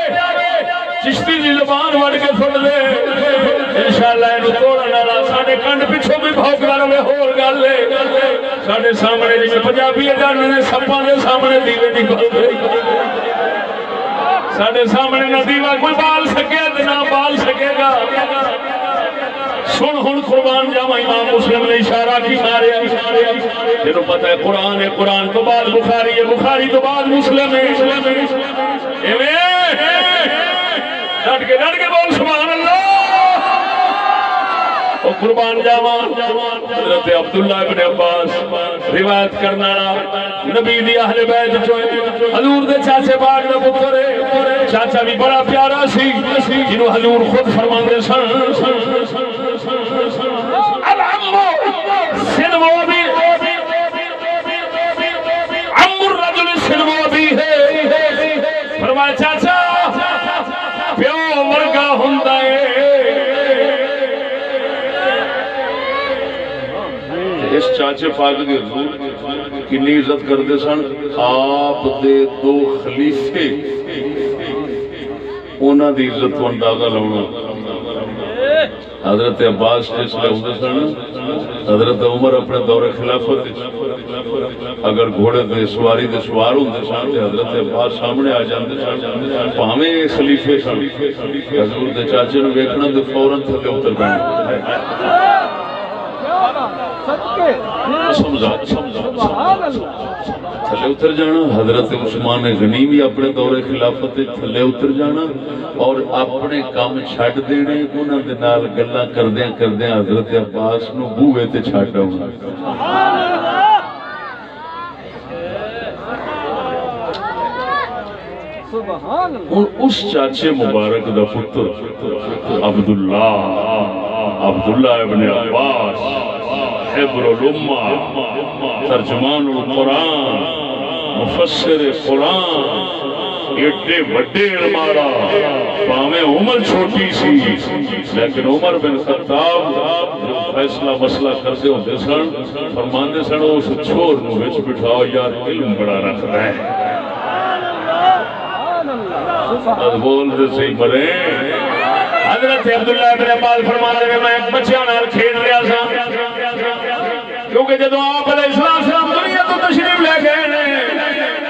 چشتی دی زبان وڑ کے سن لے انشاءاللہ انہوں توڑا نالا ساڑھے کنڈ پچھو بھی بھوکدہ رہے ہور گل لے ساڑھے سامنے جی میں پنجابی جاننے نے سپاں دے سامنے دیوے نکل دے ساڑھے سامنے نہ دیوہ کوئی بال سکے نہ بال سکے گا سن ہن قربان جاواں امام مسلم نے اشارہ کی ماریا تینوں پتہ ہے قرآن ہے قرآن تو بعد بخاری ہے بخاری تو بعد مسلم ہے ڈٹ کے بول سبحان اللہ قربان جاواں حضرت عبداللہ ابن عباس روایت کرنا نبی دی اہل بیت جو حضور دے چاچے پاک دا پتر ہے چاچا بھی بڑا پیارا سی جنہوں حضور خود فرماندے سن العمو سنو ابی عم الرجل سنو ابی ہے فرمایا چاچا پیو ورگا ہوندا ہے اس چاچے پاک دی حضور کنی عزت کرتے سن آپ دے دو خلیفے انہاں دی عزت کو اندازہ لاؤنا حضرت عباس جس لئے ہوتے سن حضرت عمر اپنے دور خلافت اگر گھوڑے دے سواری دے سوار ہوتے سن حضرت عباس سامنے آ جاندے سن پاویں خلیفے سن حضور دے چاچے نو ویکھنا تے فوراً تھلے اتر پینا تھلے اتر جانا حضرت عثمان غنی بھی اپنے دور خلافت تھلے اتر جانا اور اپنے کام چھڈ دینے انہاں دے نال گلاں کردیاں کردیاں حضرت عباس نو بوئے تے چھڈ آؤنا اس چاچے مبارک دا پتر عبداللہ ابن عباس حبر الامہ ترجمان القرآن مفسر قرآن ایڈے بڑے علماء پاویں عمر چھوٹی سی لیکن عمر بن خطاب فیصلہ مسئلہ کرتے ہوتے سن فرماندے سن اس چھور نو وچ بٹھاؤ یار علم بڑا رکھتا ہے بول دے صحیح مرے حضرت عبداللہ ابن عباس فرماتے ہیں میں ایک بچیاں نال کھیل رہا سا کیونکہ جدو آپ علیہ السلام دنیا تو تشریف لے گئے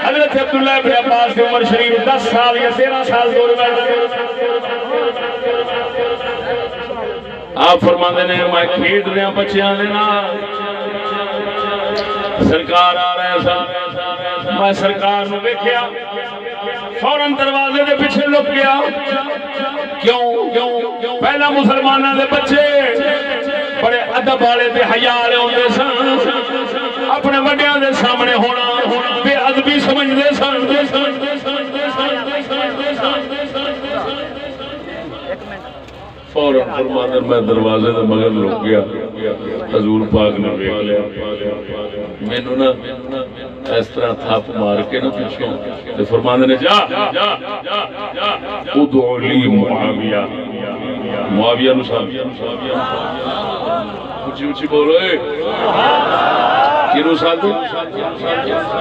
حضرت عبداللہ ابن عباس کی عمر شریف 10 سال یا 13 سال دور میں آپ فرماتے ہیں میں کھیل رہا بچیاں لینا سرکار آ رہے سا میں سرکار نو دیکھیا فوراً دروازے دے پیچھے لک گیا کیوں پہلا مسلمانہ دے بچے بڑے ادب والے تے حیا والے ہوندے سن اپنے وڈیاں دے سامنے ہونا بے ادبی سمجھدے سن فوراً فرماتے میں دروازے دے مگر لک گیا حضور پاک نے دیکھ لیا مینوں نا اس طرح تھاپ مار کے نا پیچھوں تے فرماندے نے جا ادعو لی معاویہ نو صاحب اونچی اونچی بولو کینو صاحب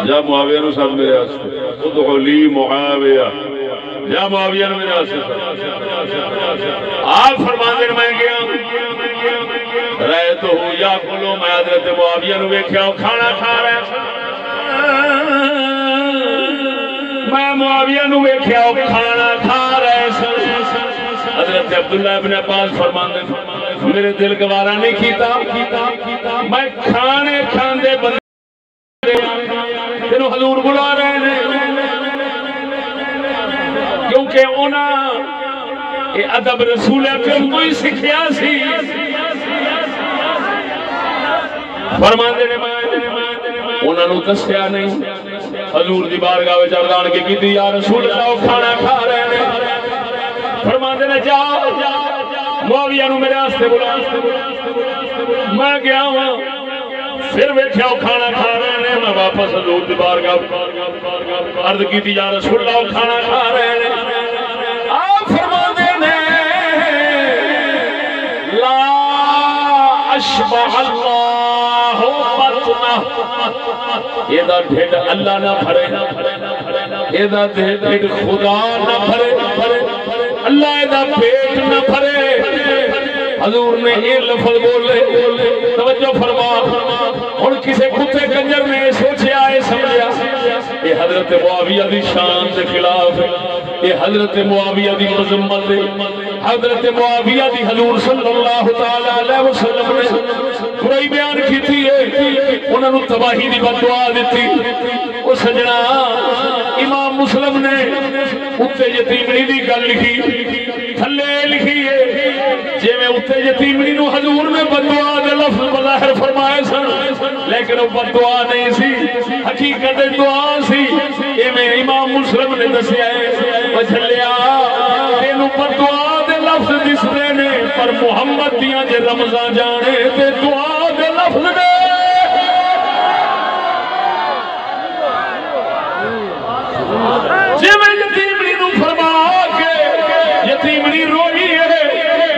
جا معاویہ نو صاحب میرے واسطے ادعو لی معاویہ یا معاویہ نے میرے واسطے آپ فرماندے میں گیا رہے تو ہوں یا کلو میں حضرت معاویہ نے ویکھیا کھانا کھا رہے میں معاویہ نے ویکھیا کھانا کھا رہے حضرت عبداللہ ابن عباس فرماندے میرے دل گوارا نہیں کیتا میں کھانے کھاندے بندے تینوں حضور بلا رہے ہیں کیونکہ انہاں یہ ادب رسول اکرم کو ہی سکھیا سی فرماندے نے انہاں نو دسیا نہیں حضور دی بارگاہ وچ عرض آن کے کیتی یا رسول اللہ کھانا کھا رہے ہیں فرماندے نے جا معاویہ نو میرے واسطے بلا میں گیا ہوں پھر ویکھیا کھانا کھا رہے ہیں میں واپس حضور دی بارگاہ عرض کیتی یا رسول اللہ کھانا کھا رہے ہیں آپ فرماندے نے لا اشبع اللہ بطنہ یہ دا ڈھڈ اللہ نہ بھرے یہ دا ڈھڈ خدا نہ بھرے اللہ یہ دا پیٹ نہ بھرے حضور نے یہ لفظ بولے توجہ فرما اور کسے کتے کنجر نے سوچے آئے سمجھا یہ حضرت معاویہ دی شان کے خلاف ہے یہ حضرت معاویہ دی مذمت ہے حضرت معاویہ دی حضور صلی اللہ تعالی علیہ وسلم نے برائی بیان کی تھی انہوں نے تباہی دی بددعا دیتی وہ سجنا امام مسلم نے اتے یتیمنی دی گل لکھی تھلے لکھی ہے جے میں اتے یتیمنی نو حضور نے بددعا دے لفظ بظاہر فرمائے سن لیکن وہ بددعا نہیں سی حقیقت دعا سی یہ میں امام مسلم نے دسیا ہے وجھلیا تینوں بددعا دے لفظ دسدے نے پر محمد دیاں جے رمضان جانے تے دعا دے لفظ نے جی میں یتیمنی نو فرما کے یتیمنی روئی ہے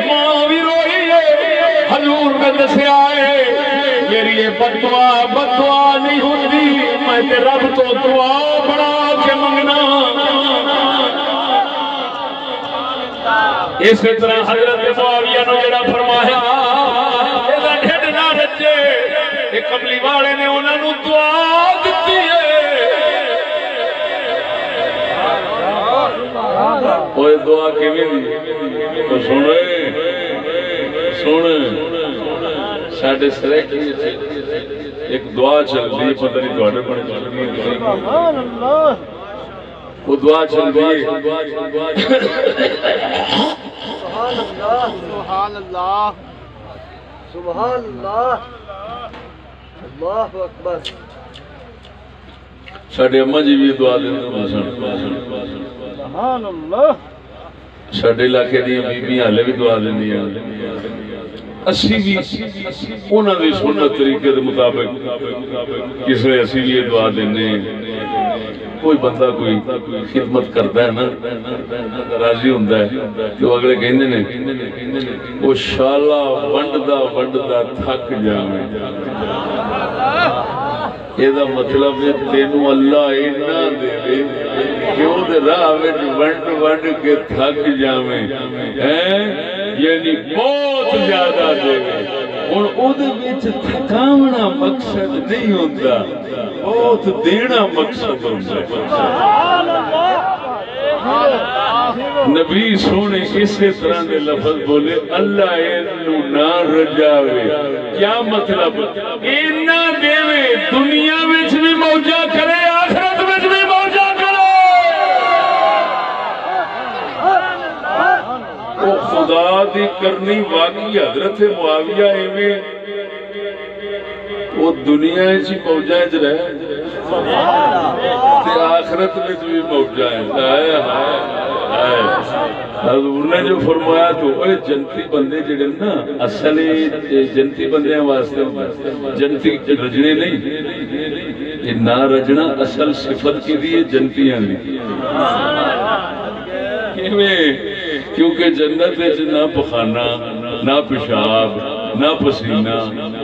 ماں بھی روئی ہے حضور نے دسیا ہے میری یہ بددعا نہیں ہوتی میں تے رب تو دعا بنا کے منگنا اسی طرح حضرت معاویہ نے جڑا فرمایا اے ڈھڈ نہ رجے اے کملی والے نے انہاں نو دعا دتی ہے اوے دعا کیویں دی تو سن ساڈے سریکی ایک دعا چلتی ہے پتہ نہیں تواڈے بن چلتی ہے سبحان اللہ وہ دعا چلتی ہے سبحان اللہ سبحان اللہ اللہ اکبر ساڈے اما جی بھی دعا دیندے سن سبحان اللہ ساڈے علاقے دی بیبیاں ہلے بھی دعا دیندیاں اسی بھی انہاں دی سنت طریقے دے مطابق کس نے اسی بھی دعا دینے کوئی بندہ کوئی خدمت کرتا ہے نا راضی ہوندا ہے جو اگلے کہندے نے وہ شالا ونڈدا تھک جاویں یہ دا مطلب ہے تینوں اللہ اینا دے کہ وہ دے راہ وچ ونڈ کے تھک جاویں یعنی بہت زیادہ دے ہن او دے وچ تھکاونا مقصد نہیں ہوندا بہت دینا مقصد ہوندا نبی سونے اسی طرح دے لفظ بولے اللہ اینو نہ رجاوے کیا مطلب اینا دیوے دنیا وچ بھی موجہ کرے آخرت وچ بھی موجہ کرے وہ خدا دی کرنی واقعی حضرت معاویہ ایویں وہ دنیا ایسی موجہ اچ رہے تے آخرت وچ بھی موجہ ہے حضور نے جو فرمایا تو اے جنتی بندے جڑے نا اصل جنتی بندیاں واسطے جنتی رجنے نہیں یہ نہ رجنا اصل صفت کی دی جنتیاں دی کیونکہ جنت وچ نہ پخانہ نہ پیشاب نہ پسینہ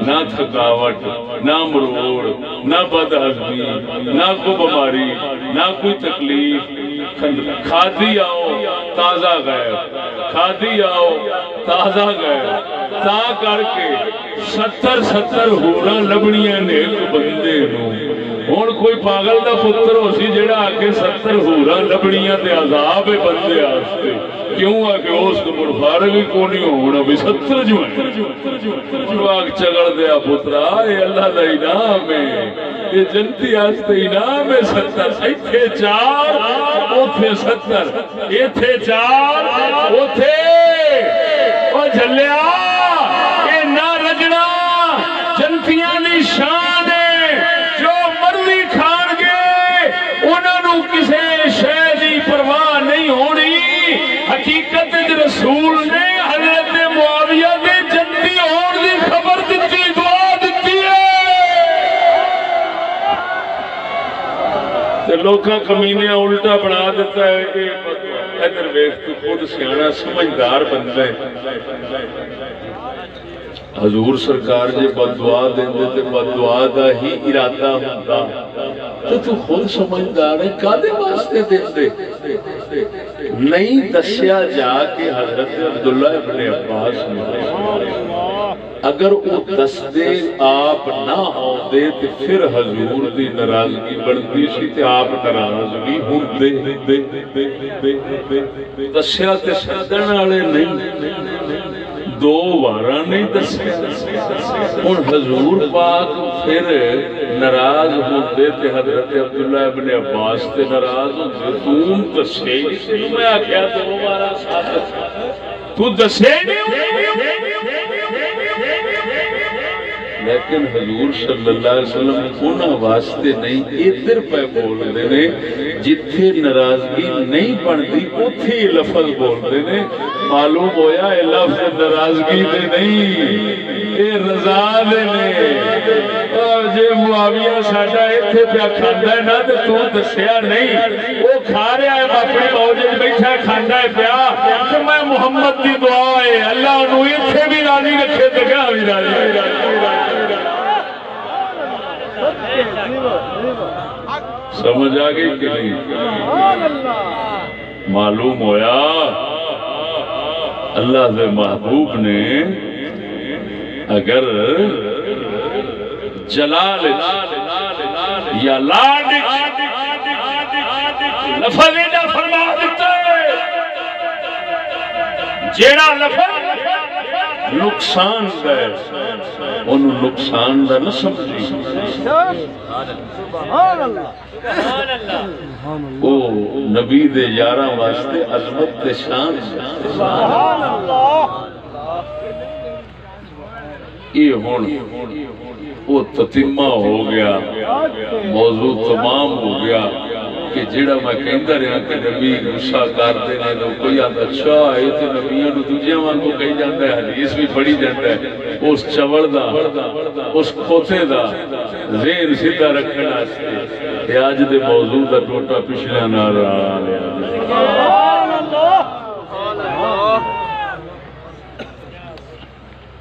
نہ تھکاوٹ نہ مروڑ نہ بد ہضمی نہ کوئی بیماری نہ کوئی تکلیف کھادی آؤ تازہ غیر کھادی آؤ تازہ غیر تا کر کے 70 ہوراں لبنیاں نے ایک بندے نو ہن کوئی پاگل دا پتر ہو سی جڑا آ کے 70 ہوراں لبنیاں تے عذاب ہے بندے واسطے کیوں آ کے اس کو مڑ فارغ ہی کو نہیں ہونا بھی 70 جو جواک چگڑ دیا پترا اے اللہ دا انعام ہے یہ جنتی واسطے انعام ہے 70 ایتھے 4 اوتھے 70 ایتھے 4 اوتھے او جھلیا اے نہ رجنا جنتیاں دی شان ہے جو مرضی کھان گے انہاں نو کسے شے دی پرواہ نہیں ہونی حقیقت رسول نے حضرت معاویہ دے جنتی ہون دی خبر دتی دعا دتی ہے تے لوکاں کمینیاں الٹا بنا دیتا ہے ادھر ویکھ تو خود سیاںا سمجھدار بندہ ہے حضور سرکار جے بددعا دیندے تے بددعا دا ہی ارادہ ہوندا تو خود سمجھدار ہے کادے واسطے دیندے نہیں دسیا جا کے حضرت عبداللہ ابن عباس نے اگر وہ دسدے آپ نہ ہوندے تے پھر حضور دی ناراضگی بڑھتی سی تے آپ ناراض بھی ہوندے دسیا تے سدن والے نہیں دو وارا نہیں دسیا ہن حضور پاک پھر ناراض ہوندے تے حضرت عبداللہ ابن عباس تے ناراض ہوندے تم دسے ہی میں آکھیا دو وارا ثابت تو دسے نہیں لیکن حضور صلی اللہ علیہ وسلم انہاں واسطے نہیں ادھر پہ بول دے نے جتھے ناراضگی نہیں بنتی اوتھے یہ لفظ بول دے نے معلوم ہویا یہ لفظ ناراضگی دے نہیں یہ رضا دے نے جے معاویہ ساڈا ایتھے پیا کھاندا ہے نا تے تو دسیا نہیں وہ کھا رہا ہے اپنی موج وچ بیٹھا کھاندا ہے پیا کہ میں محمد دی دعا ہے اللہ انہوں ایتھے بھی راضی رکھے تے گا بھی راضی سمجھ آ گئی کہ نہیں معلوم ہویا اللہ دے محبوب نے اگر جلال یا لاڈ لفظ ایڈا فرما دیتا ہے جیڑا لفظ نقصان ہے انہوں نقصان دا نہ سمجھی او نبی دے یاراں واسطے عظمت تے شان سبحان اللہ یہ ہون وہ تتمہ ہو گیا موضوع تمام ہو گیا کہ جڑا میں کہندا رہا کہ نبی غصہ کرتے نے تو کوئی آتا اچھا ہے تے نبیاں نو دوجیاں وانگو کہی جاندا ہے حدیث بھی پڑھی جاندا ہے اس چوڑ دا اس کھوتے دا ذہن سیدھا رکھن واسطے تے اج دے موضوع دا ٹوٹا پچھلے نال آ لیا سبحان اللہ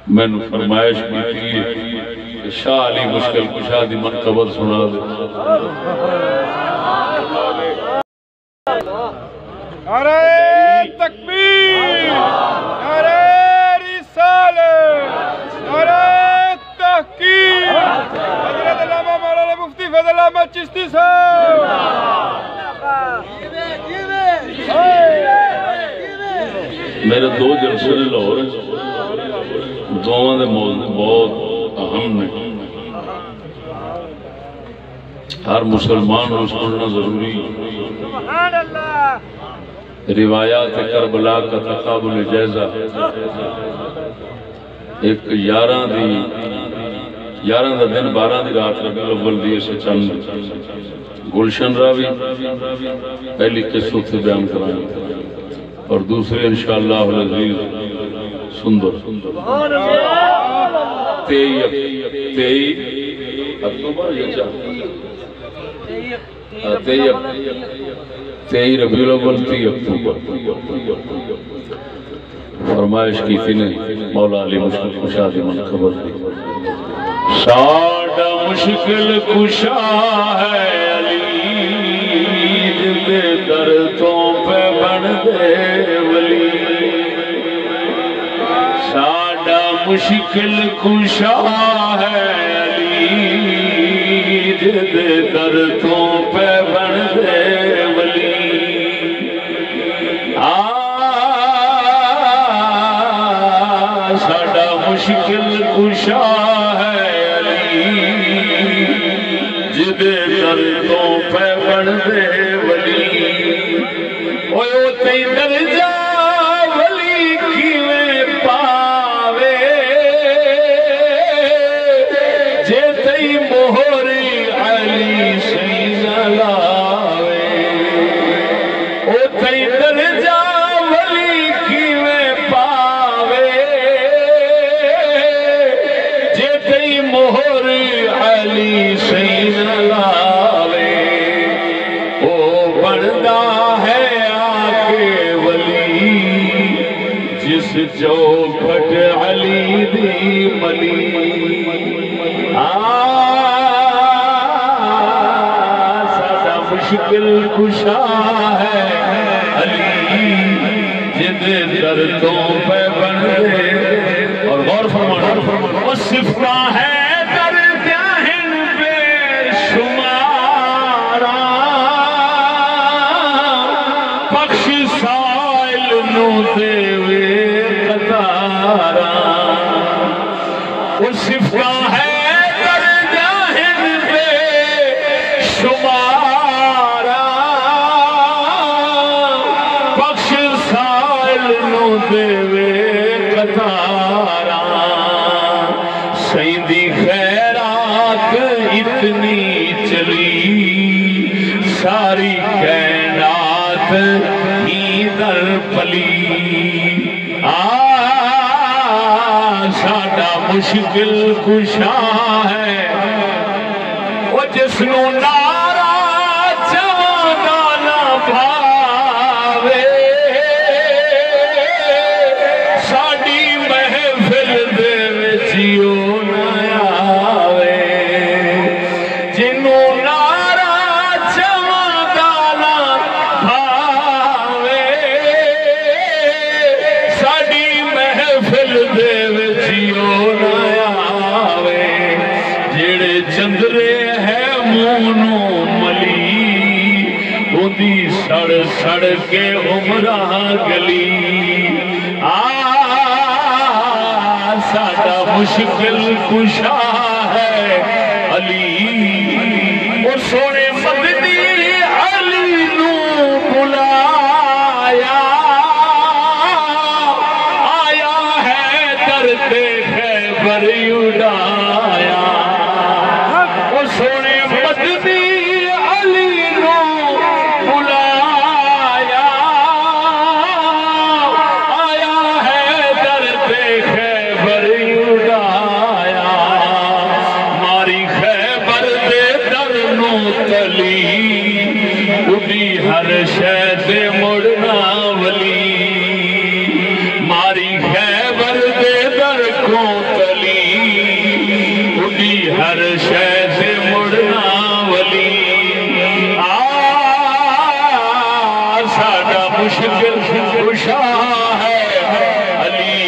میں نے فرمائش کی تھی شاہ علی مشکل کشا دی منقبت سنا دے نعرہ تکبیر، نعرہ رسالت، نعرہ تحقیق، حضرت علامہ مولانا مفتی فضل احمد چشتی صاحب. میرے دو جلسے لاہور دونوں دے موضوع بہت اہم نے ہر مسلمان کو سننا ضروری روایات کربلا کا تقابل جائزہ ایک 11 دا دن 12 دی رات ربیع الاول دی سے چند گلشن راوی پہلی قصوں سے بیان کرائیں اور دوسرے انشاءاللہ العزیز سندر 23 اکتوبر یا 23 ربیع الاول 30 اکتوبر فرمائش کی تھی نے مولا علی مشکل کشا دی منقبت دی ساڈا مشکل کشا ہے علی دے دردوں پہ بن دے ولی ساڈا مشکل کشا ہے علی دے دردوں پہ بن دے ولی ساڈا مشکل کشا ہے علی جدے دردوں پہ بن دے ولی اوہ تی درجہ ولی کیویں پاوے جے تی مہر علی سینہ لاوے اوہ تی درجہ ولی کیویں پاوے جے تی مہر علی سینہ لاوے او بندا ہے آکے ولی جس جو گھٹ علی دی ملی سادہ مشکل کشا ہے علی جد دردوں پہ بن دے اور غور فرمانا وہ صفہ ہے صفہ ہے درجہ بے شمارا بخش سائل نو دے قطارا سیندی ساری کائنات ہی در پلی ساڈا مشکل کشا ہے وہ جس نو نارا چاہتا نہ بھاوے ساڈی محفل دے وچ او نہ آوے جنوں نارا چاہتا نہ بھاوے ساڈی محفل دے وچ او نہ آوے جڑے چندرے مونو ملی اودی سڑ سڑ کے عمرہ گلی ساڈا مشکل کشا ہے علی اور سونے مدنی علی نو بلایا آیا ہے درد خیبر اڑایا اور سونے ہر شہد مڑنا ولی ماری خیبر دے در کو تلی اڈی ہر شہد مڑنا ولی ساڈا مشکل کشا ہے علی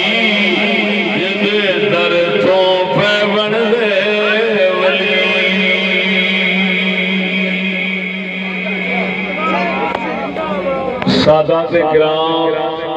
جدے در تو پہ بن دے سادات کرام